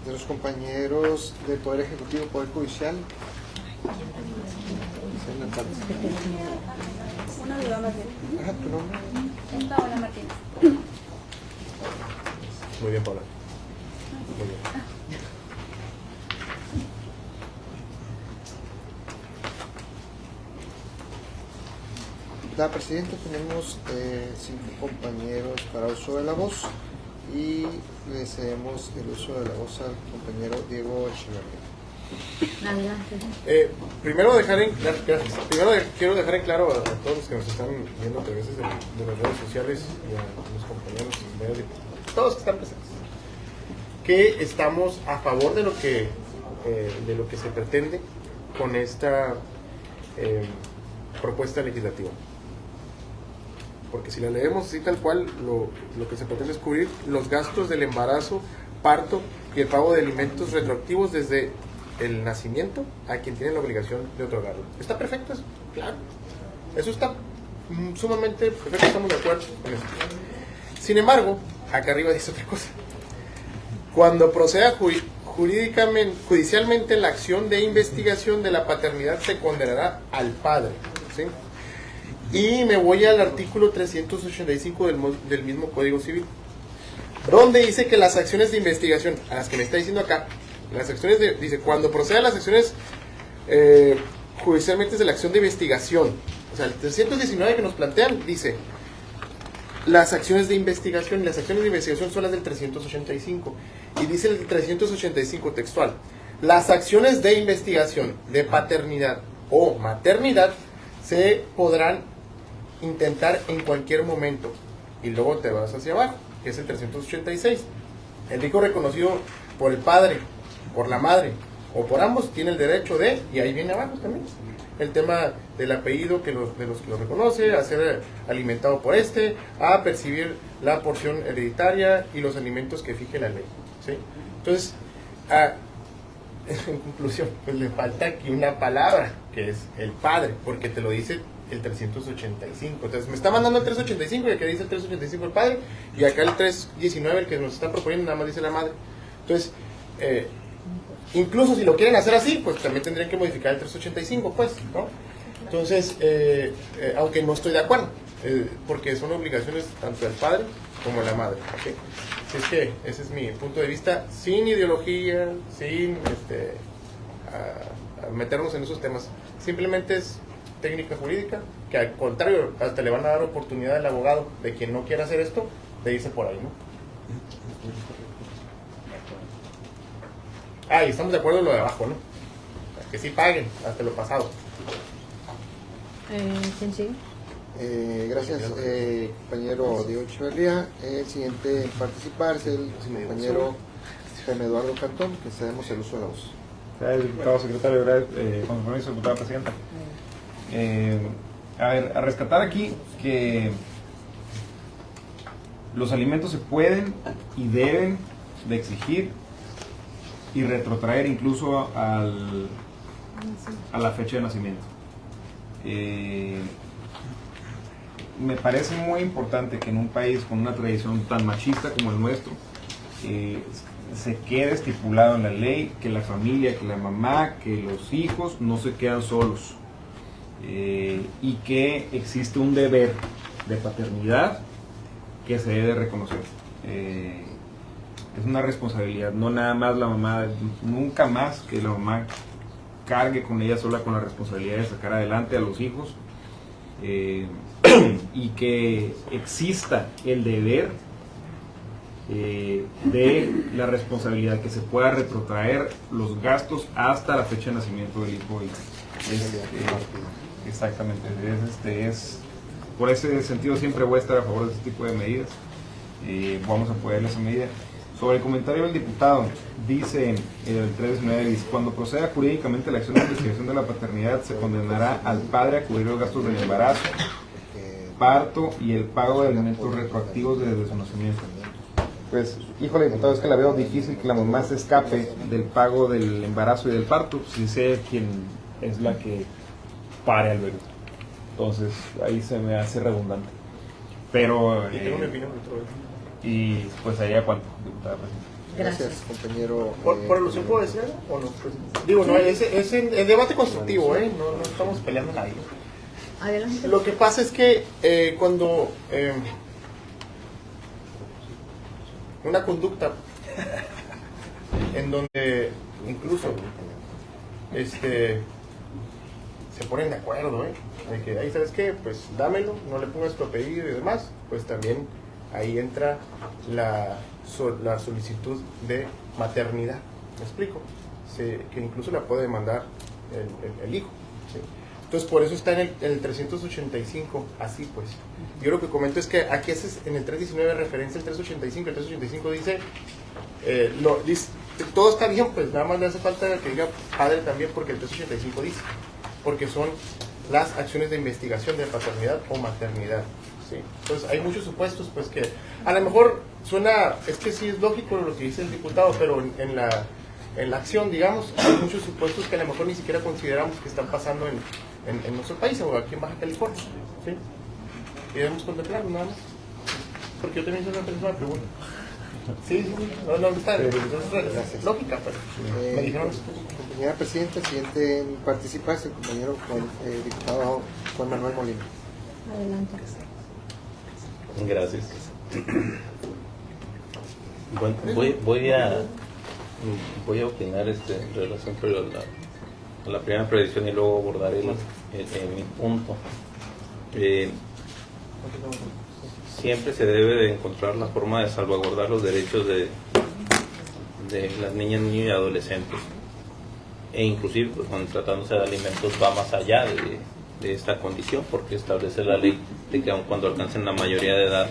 De los compañeros del Poder Ejecutivo, Poder Judicial. Una duda más bien. Ajá, tu nombre. Paola Martínez. Muy bien, Paula. Muy bien. La presidenta, tenemos 5 compañeros para uso de la voz y le cedemos el uso de la voz al compañero Diego Echeverría. Adelante. Primero quiero dejar en claro a todos los que nos están viendo a través de las redes sociales y a los compañeros y medios, todos que están presentes, que estamos a favor de lo que se pretende con esta propuesta legislativa. Porque si la leemos así tal cual, lo que se pretende es cubrir los gastos del embarazo, parto y el pago de alimentos retroactivos desde el nacimiento a quien tiene la obligación de otorgarlo. ¿Está perfecto eso? Claro. Eso está sumamente perfecto, estamos de acuerdo con eso. Sin embargo, acá arriba dice otra cosa. Cuando proceda judicialmente la acción de investigación de la paternidad, se condenará al padre, ¿sí? Y me voy al artículo 385 del mismo Código Civil, donde dice que las acciones de investigación, a las que me está diciendo acá, dice, cuando procedan las acciones judicialmente de la acción de investigación, o sea, el 319 que nos plantean, dice, las acciones de investigación, y las acciones de investigación son las del 385, y dice el 385 textual, las acciones de investigación de paternidad o maternidad se podrán intentar en cualquier momento, y luego te vas hacia abajo, que es el 386, el riesgo reconocido por el padre, por la madre o por ambos, tiene el derecho de, y ahí viene abajo también, el tema del apellido de los que lo reconoce, a ser alimentado por a percibir la porción hereditaria y los alimentos que fije la ley, ¿sí? Entonces, en conclusión, pues le falta aquí una palabra, que es el padre, porque te lo dice el 385. Entonces me está mandando el 385 y acá dice el 385 el padre, y acá el 319, el que nos está proponiendo, nada más dice la madre. Entonces, incluso si lo quieren hacer así, pues también tendrían que modificar el 385, pues, ¿no? Entonces, aunque no estoy de acuerdo, porque son obligaciones tanto del padre como de la madre, ¿okay? Así es que ese es mi punto de vista, sin ideología, sin meternos en esos temas. Simplemente es técnica jurídica, que al contrario, hasta le van a dar oportunidad al abogado de quien no quiera hacer esto, de irse por ahí, ¿no? Y estamos de acuerdo en lo de abajo, ¿no? Que sí paguen hasta lo pasado. ¿Quién sigue? Gracias, compañero Diego Echeverría. El siguiente en participar es el compañero Jaime Eduardo Cantón, que cedemos el uso de la voz. Gracias, diputado secretario. Gracias, con su permiso, diputada presidenta. A rescatar aquí que los alimentos se pueden y deben de exigir y retrotraer incluso a la fecha de nacimiento. Me parece muy importante que en un país con una tradición tan machista como el nuestro se quede estipulado en la ley que la familia, que la mamá, que los hijos no se quedan solos, y que existe un deber de paternidad que se debe reconocer. Es una responsabilidad, no nada más la mamá, nunca más que la mamá cargue con ella sola con la responsabilidad de sacar adelante a los hijos, y que exista el deber de la responsabilidad, que se pueda retrotraer los gastos hasta la fecha de nacimiento del hijo. Exactamente, por ese sentido siempre voy a estar a favor de este tipo de medidas. Vamos a apoyar esa medida. Sobre el comentario del diputado, dice el 319, dice: cuando proceda jurídicamente la acción de investigación de la paternidad, se condenará al padre a cubrir los gastos del embarazo, parto y el pago de alimentos retroactivos desde su nacimiento. Pues, híjole, diputado, es que la veo difícil que la mamá se escape del pago del embarazo y del parto, si sé quién es la que pare al bebé. Entonces, ahí se me hace redundante. Pero, y pues ahí a cuánto, diputada presidenta. Gracias, compañero. ¿Por alusión puedo decir o no? Pues, digo, no, es el debate constructivo, no estamos peleando nadie. Adelante. Lo que pasa es que cuando una conducta en donde incluso se ponen de acuerdo, de que ahí, ¿sabes qué? Pues dámelo, no le pongas tu apellido y demás, pues también ahí entra la solicitud de maternidad. ¿Me explico? Que incluso la puede demandar el hijo, ¿sí? Entonces por eso está en el 385, así pues. Yo lo que comento es que aquí haces en el 319 referencia al 385, el 385 dice, todo está bien, pues nada más le hace falta que diga padre también, porque el 385 dice, porque son las acciones de investigación de paternidad o maternidad, ¿sí? Entonces hay muchos supuestos, pues que a lo mejor suena, es que sí es lógico lo que dice el diputado, pero en la acción, digamos, hay muchos supuestos que a lo mejor ni siquiera consideramos que están pasando en nuestro país o aquí en Baja California, ¿sí? Y debemos contemplarlo nada más, porque yo también soy una persona pregunta. Sí, no está, es lógica, pero me dijeron esto. Compañera presidenta, siguiente en participar es el compañero diputado Juan Manuel Molina. Adelante. Gracias. Bueno, voy a opinar en relación con la primera predicción y luego abordar mi punto. Siempre se debe de encontrar la forma de salvaguardar los derechos de las niñas, niños y adolescentes, e inclusive pues, cuando tratándose de alimentos va más allá de esta condición, porque establece la ley de que aun cuando alcancen la mayoría de edad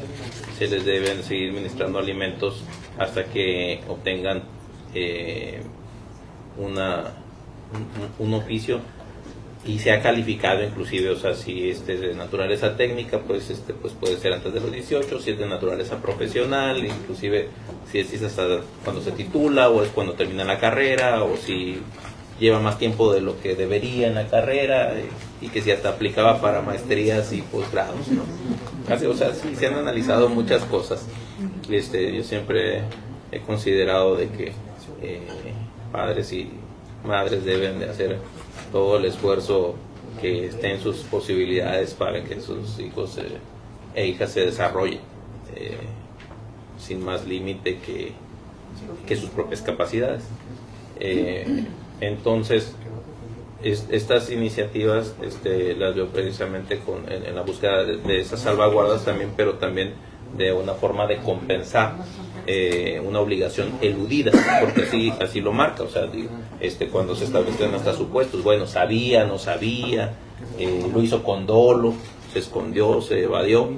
se les deben seguir ministrando alimentos hasta que obtengan un oficio y se ha calificado inclusive, o sea, si es de naturaleza técnica, pues pues puede ser antes de los 18, si es de naturaleza profesional, inclusive si es hasta cuando se titula o es cuando termina la carrera, o si lleva más tiempo de lo que debería en la carrera, y que si hasta aplicaba para maestrías y posgrados, ¿no? O sea, sí se han analizado muchas cosas. Yo siempre he considerado de que padres y madres deben de hacer todo el esfuerzo que esté en sus posibilidades para que sus hijos e hijas se desarrollen sin más límite que sus propias capacidades. Entonces, estas iniciativas las veo precisamente en la búsqueda de esas salvaguardas también, pero también de una forma de compensar una obligación eludida, porque así lo marca, o sea, cuando se establecen hasta supuestos, bueno, sabía, no sabía, lo hizo con dolo, se escondió, se evadió,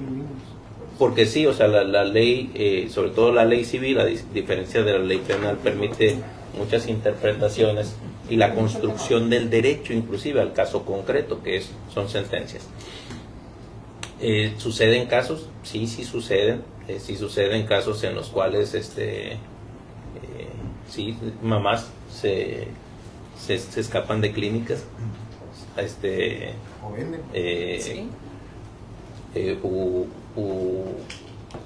porque sí, o sea, la ley, sobre todo la ley civil, a diferencia de la ley penal, permite muchas interpretaciones y la construcción del derecho inclusive al caso concreto, que son sentencias. ¿Suceden casos? Sí suceden. Sí suceden casos en los cuales sí, mamás se escapan de clínicas o venden.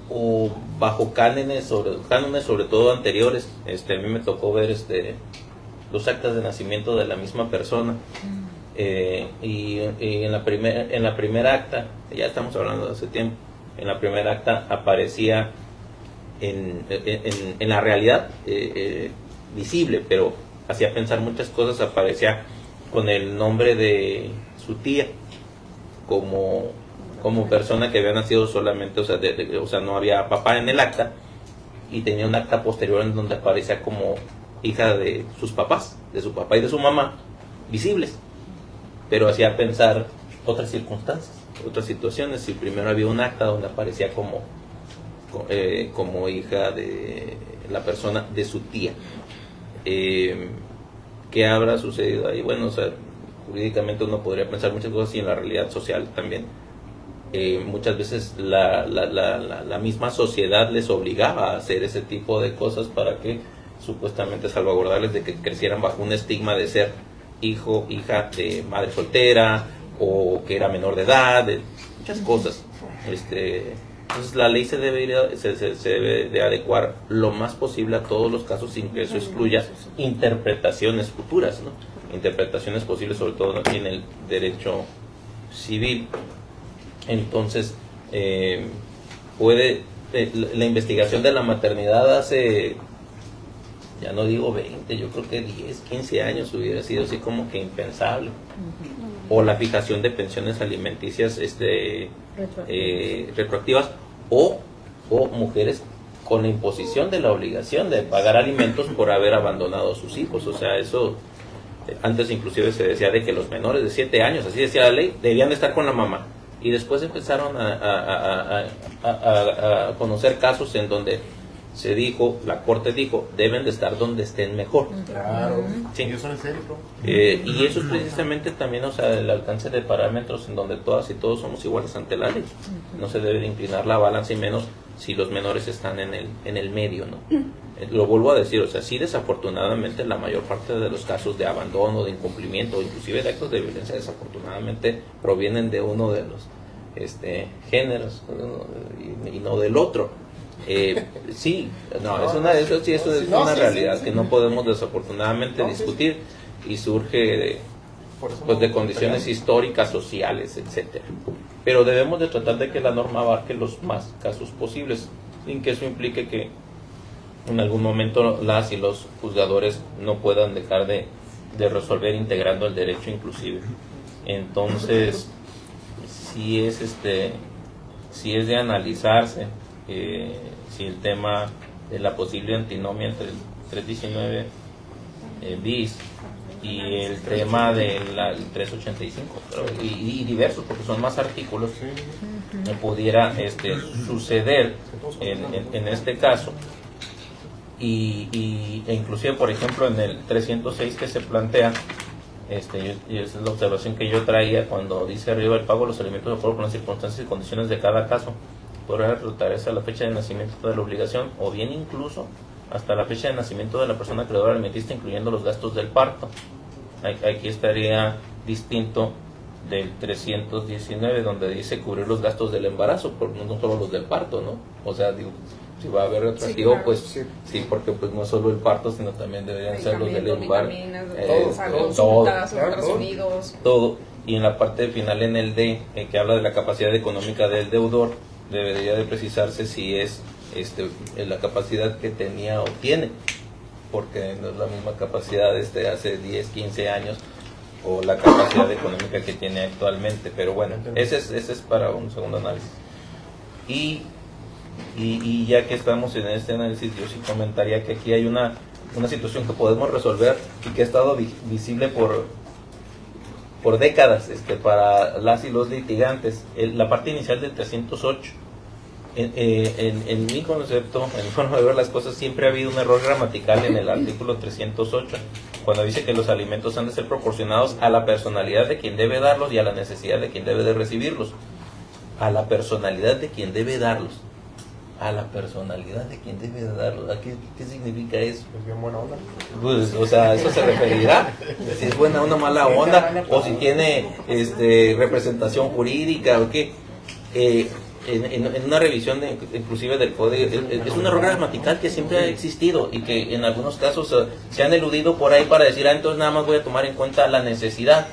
O bajo cánones sobre todo anteriores. A mí me tocó ver los actas de nacimiento de la misma persona, y en la primera acta, ya estamos hablando de hace tiempo, en la primera acta aparecía en la realidad visible, pero hacía pensar muchas cosas, aparecía con el nombre de su tía como persona que había nacido solamente, o sea, no había papá en el acta, y tenía un acta posterior en donde aparecía como hija de sus papás, de su papá y de su mamá, visibles, pero hacía pensar otras circunstancias, otras situaciones. Si primero había un acta donde aparecía como hija de la persona, de su tía, ¿qué habrá sucedido ahí? Bueno, o sea, jurídicamente uno podría pensar muchas cosas, y en la realidad social también. Muchas veces la misma sociedad les obligaba a hacer ese tipo de cosas para que supuestamente salvaguardarles de que crecieran bajo un estigma de ser hija de madre soltera, o que era menor de edad, de muchas cosas. Entonces la ley se debe de adecuar lo más posible a todos los casos, sin que eso excluya interpretaciones futuras, ¿no? Interpretaciones posibles, sobre todo en el derecho civil. Entonces, la investigación de la maternidad hace, ya no digo 20, yo creo que 10, 15 años hubiera sido así como que impensable. O la fijación de pensiones alimenticias retroactivas, o mujeres con la imposición de la obligación de pagar alimentos por haber abandonado a sus hijos. O sea, eso antes inclusive se decía de que los menores de 7 años, así decía la ley, debían de estar con la mamá. Y después empezaron a conocer casos en donde se dijo, la corte dijo, deben de estar donde estén mejor. Claro, sí. Ellos son el centro. Y eso es precisamente también, o sea, el alcance de parámetros en donde todas y todos somos iguales ante la ley. No se debe de inclinar la balanza, y menos si los menores están en el medio, ¿no? Lo vuelvo a decir, o sea, sí, desafortunadamente la mayor parte de los casos de abandono, de incumplimiento, inclusive de actos de violencia, desafortunadamente provienen de uno de los géneros, y no del otro. Sí, no, eso sí es una realidad que no podemos desafortunadamente discutir, y surge de condiciones históricas, sociales, etcétera. Pero debemos de tratar de que la norma abarque los más casos posibles, sin que eso implique que en algún momento las y los juzgadores no puedan dejar de resolver integrando el derecho inclusive. Entonces, sí es de analizarse si el tema de la posible antinomia entre el 319 bis y el tema del 385 y diversos, porque son más artículos, pudiera suceder en este caso, e inclusive, por ejemplo, en el 306 que se plantea, y esa es la observación que yo traía cuando dice arriba: el pago de los alimentos de acuerdo con las circunstancias y condiciones de cada caso podrá retrotraerse a la fecha de nacimiento de la obligación, o bien incluso hasta la fecha de nacimiento de la persona acreedora alimentista, incluyendo los gastos del parto. Aquí estaría distinto del 319, donde dice cubrir los gastos del embarazo, no solo los del parto, ¿no? O sea, digo, si va a haber retroactivo, claro. pues sí, porque pues no solo el parto, sino también deberían ser los del embarazo. Consultas, ultrasonidos. Todo. Y en la parte final, en el D, que habla de la capacidad económica del deudor, debería de precisarse si es la capacidad que tenía o tiene, porque no es la misma capacidad hace 10, 15 años o la capacidad económica que tiene actualmente. Pero bueno, ese es para un segundo análisis. Y ya que estamos en este análisis, yo sí comentaría que aquí hay una situación que podemos resolver y que ha estado visible por décadas para las y los litigantes. La parte inicial del 308, en mi concepto, en mi forma de ver las cosas, siempre ha habido un error gramatical en el artículo 308, cuando dice que los alimentos han de ser proporcionados a la personalidad de quien debe darlos y a la necesidad de quien debe de recibirlos. A la personalidad de quien debe darlos. A la personalidad de quien debe de darlos. ¿Qué significa eso? Es bien buena onda. Pues, o sea, eso se referirá si es buena onda, mala onda, o si tiene representación jurídica o qué. En una revisión inclusive del código, es un error gramatical que siempre ha existido y que en algunos casos se han eludido por ahí para decir: entonces nada más voy a tomar en cuenta la necesidad.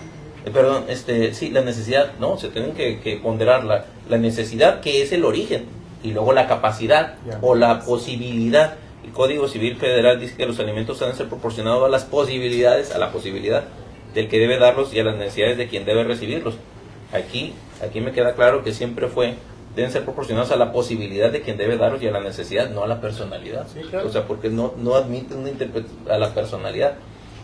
Sí, la necesidad, no, se tienen que ponderar la necesidad, que es el origen, y luego la capacidad o la posibilidad. El Código Civil Federal dice que los alimentos deben ser proporcionados a las posibilidades, a la posibilidad del que debe darlos y a las necesidades de quien debe recibirlos. Aquí me queda claro que siempre deben ser proporcionados a la posibilidad de quien debe darlos y a la necesidad, no a la personalidad. Sí, claro. O sea, porque no admiten una interpretación a la personalidad.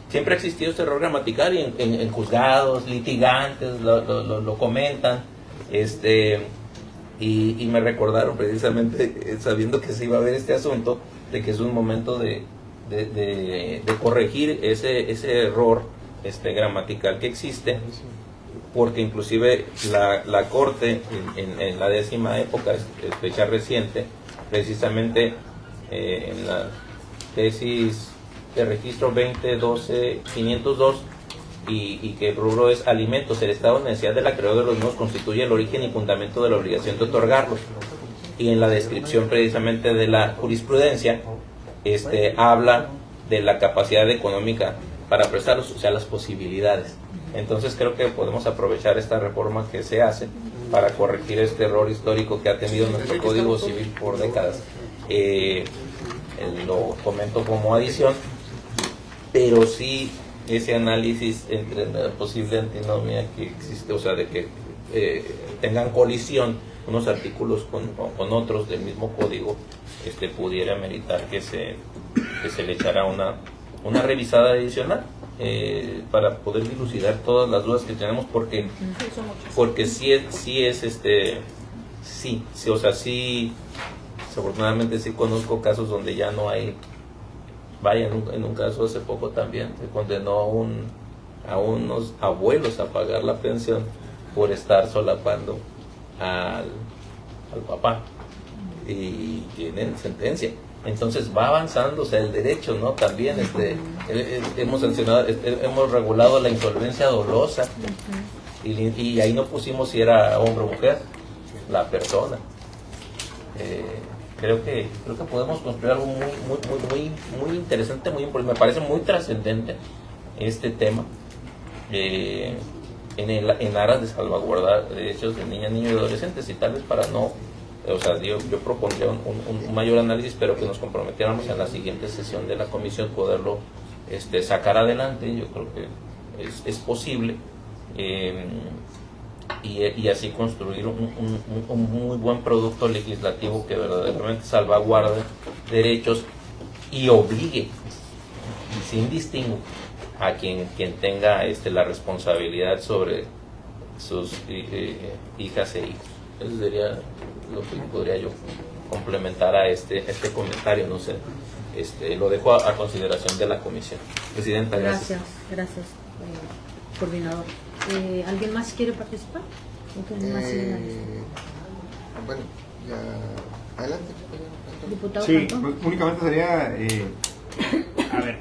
Siempre ha existido este error gramatical y en juzgados, litigantes lo comentan. Y me recordaron precisamente, sabiendo que se iba a ver este asunto, de que es un momento de corregir ese error gramatical que existe, porque inclusive la Corte en la 10ª época, fecha reciente, precisamente en la tesis de registro 2012-502, y que el rubro es alimentos, el estado de necesidad del acreedor de los mismos constituye el origen y fundamento de la obligación de otorgarlos. Y en la descripción precisamente de la jurisprudencia, habla de la capacidad económica para prestarlos, o sea, las posibilidades. Entonces creo que podemos aprovechar esta reforma que se hace para corregir este error histórico que ha tenido nuestro Código Civil por décadas. Lo comento como adición, pero sí ese análisis entre la posible antinomia que existe, o sea, de que tengan colisión unos artículos con otros del mismo código, pudiera meritar que se le echara una revisada adicional para poder dilucidar todas las dudas que tenemos, porque desafortunadamente sí conozco casos donde ya no hay. En un caso hace poco también se condenó a unos abuelos a pagar la pensión por estar solapando al papá, y tienen sentencia. Entonces va avanzando, o sea, el derecho, ¿no? También hemos sancionado, hemos regulado la insolvencia dolosa, y ahí no pusimos si era hombre o mujer, la persona. Creo que podemos construir algo muy interesante, me parece muy trascendente este tema, en aras de salvaguardar derechos de niñas, niños y adolescentes, y tal vez para no, o sea, yo propondría un mayor análisis, pero que nos comprometiéramos en la siguiente sesión de la comisión poderlo sacar adelante. Yo creo que es posible, y así construir un muy buen producto legislativo que verdaderamente salvaguarde derechos y obligue, sin distingo, a quien tenga la responsabilidad sobre sus hijas e hijos. Eso sería lo que podría yo complementar a este comentario. No sé lo dejo a consideración de la comisión. Presidenta, gracias. Gracias, coordinador. ¿Alguien más quiere participar? Bueno, ya adelante. Diputado Sí, Cantón. pues, únicamente sería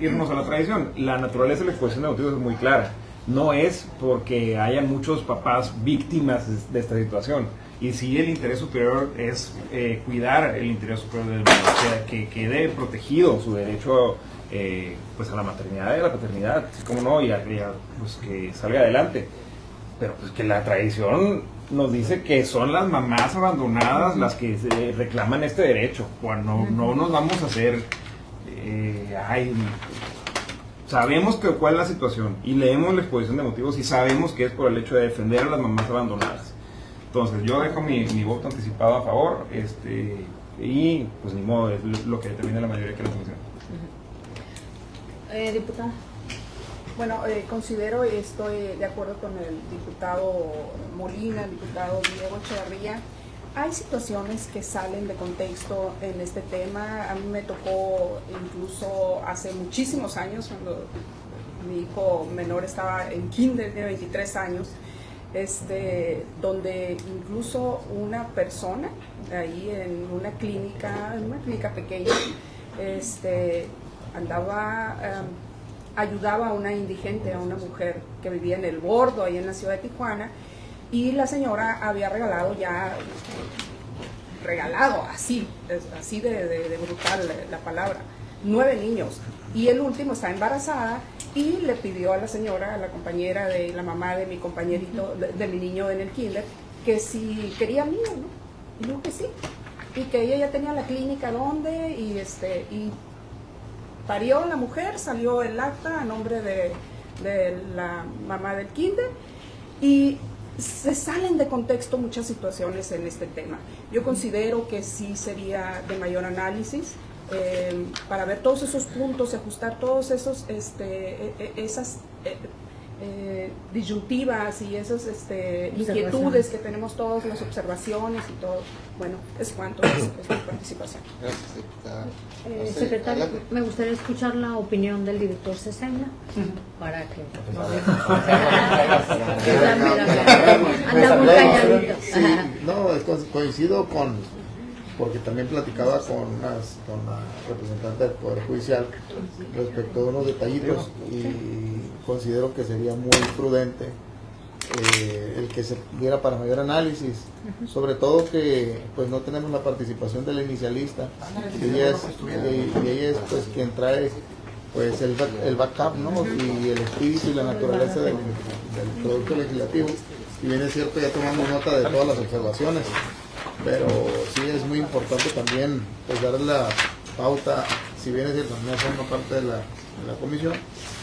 irnos a la tradición. La naturaleza de la exposición de motivos es muy clara. No es porque hayan muchos papás víctimas de esta situación. Y si el interés superior es cuidar el interés superior del menor, o sea, que quede protegido su derecho pues a la maternidad y a la paternidad, así como no, y pues que salga adelante. Pero pues que la tradición nos dice que son las mamás abandonadas las que reclaman este derecho. Cuando no nos vamos a hacer sabemos cuál es la situación y leemos la exposición de motivos y sabemos que es por el hecho de defender a las mamás abandonadas. Entonces yo dejo mi voto anticipado a favor y pues ni modo, es lo que determina la mayoría que la comisión. Diputada. Bueno, considero y estoy de acuerdo con el diputado Molina, el diputado Diego Echeverría. Hay situaciones que salen de contexto en este tema. A mí me tocó incluso hace muchísimos años, cuando mi hijo menor estaba en kinder, de 23 años, donde incluso una persona ahí en una clínica pequeña, ayudaba a una indigente, a una mujer que vivía en El Bordo, ahí en la ciudad de Tijuana, y la señora había regalado así de brutal la palabra, 9 niños, y el último está embarazada, y le pidió a la señora, a la compañera de la mamá de mi compañerito, de mi niño en el kinder, que si quería al niño, ¿no? Y dijo que sí, y que ella ya tenía la clínica donde, y parió la mujer, salió el acta a nombre de la mamá del kinder, y se salen de contexto muchas situaciones en este tema. Yo considero que sí sería de mayor análisis para ver todos esos puntos, ajustar todos esos esas disyuntivas y esas inquietudes que tenemos todos, las observaciones y todo. Bueno, es cuanto es mi participación. Gracias, diputada. Secretario, adelante. me gustaría escuchar la opinión del director Ceseña para que anda muy calladito. Sí, no, coincido porque también platicaba con la representante del Poder Judicial respecto a unos detallitos y considero que sería muy prudente el que se diera para mayor análisis, sobre todo que pues no tenemos la participación de la inicialista y ella es pues quien trae pues el backup, ¿no? Y el espíritu y la naturaleza del producto legislativo. Y bien es cierto, ya tomamos nota de todas las observaciones, pero sí es muy importante también pues darle la pauta, si bien es cierto, no forma parte de la comisión,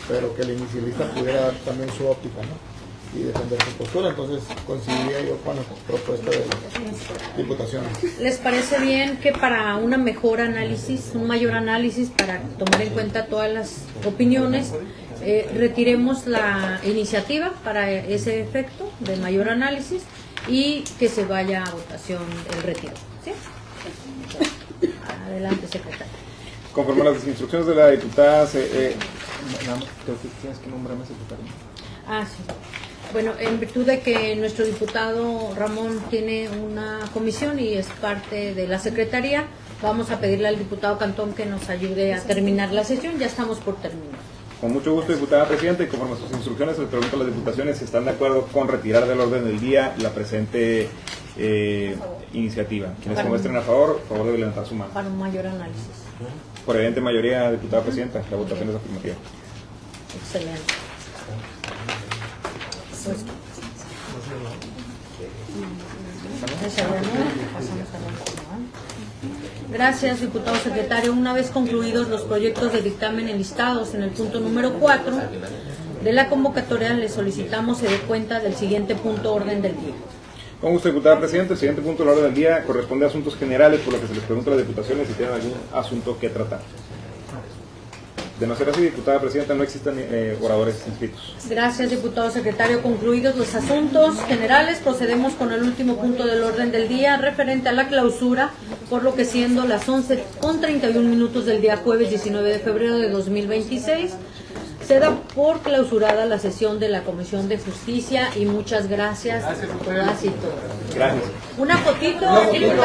pero que el inicialista pudiera dar también su óptica, ¿no? Y defender su postura. Entonces coincidiría yo con la propuesta de la Diputación. ¿Les parece bien que para una mejor análisis, un mayor análisis, para tomar en cuenta todas las opiniones, retiremos la iniciativa para ese efecto de mayor análisis y que se vaya a votación el retiro? ¿Sí? Adelante, secretario. Conforme a las instrucciones de la diputada, tienes que nombrarme secretario. Sí. Bueno, en virtud de que nuestro diputado Ramón tiene una comisión y es parte de la secretaría, vamos a pedirle al diputado Cantón que nos ayude a terminar la sesión. Ya estamos por terminar. Con mucho gusto, diputada presidenta, y conforme a sus instrucciones, les pregunto a las diputaciones si están de acuerdo con retirar del orden del día la presente iniciativa. Quienes se muestren a favor de levantar su mano. Para un mayor análisis. Por evidente mayoría, diputada presidenta, la votación es afirmativa. Excelente. Pues, gracias, diputado secretario. Una vez concluidos los proyectos de dictamen enlistados en el punto número 4 de la convocatoria, le solicitamos se dé cuenta del siguiente punto orden del día. Con gusto, diputada presidenta. El siguiente punto del orden del día corresponde a asuntos generales, por lo que se les pregunta a las diputaciones si tienen algún asunto que tratar. De no ser así, diputada presidenta, no existen oradores inscritos. Gracias, diputado secretario. Concluidos los asuntos generales, procedemos con el último punto del orden del día, referente a la clausura, por lo que siendo las 11:31 del día jueves 19 de febrero de 2026, se da por clausurada la sesión de la Comisión de Justicia y muchas gracias a todas y todos. Gracias. Una fotito, diputado.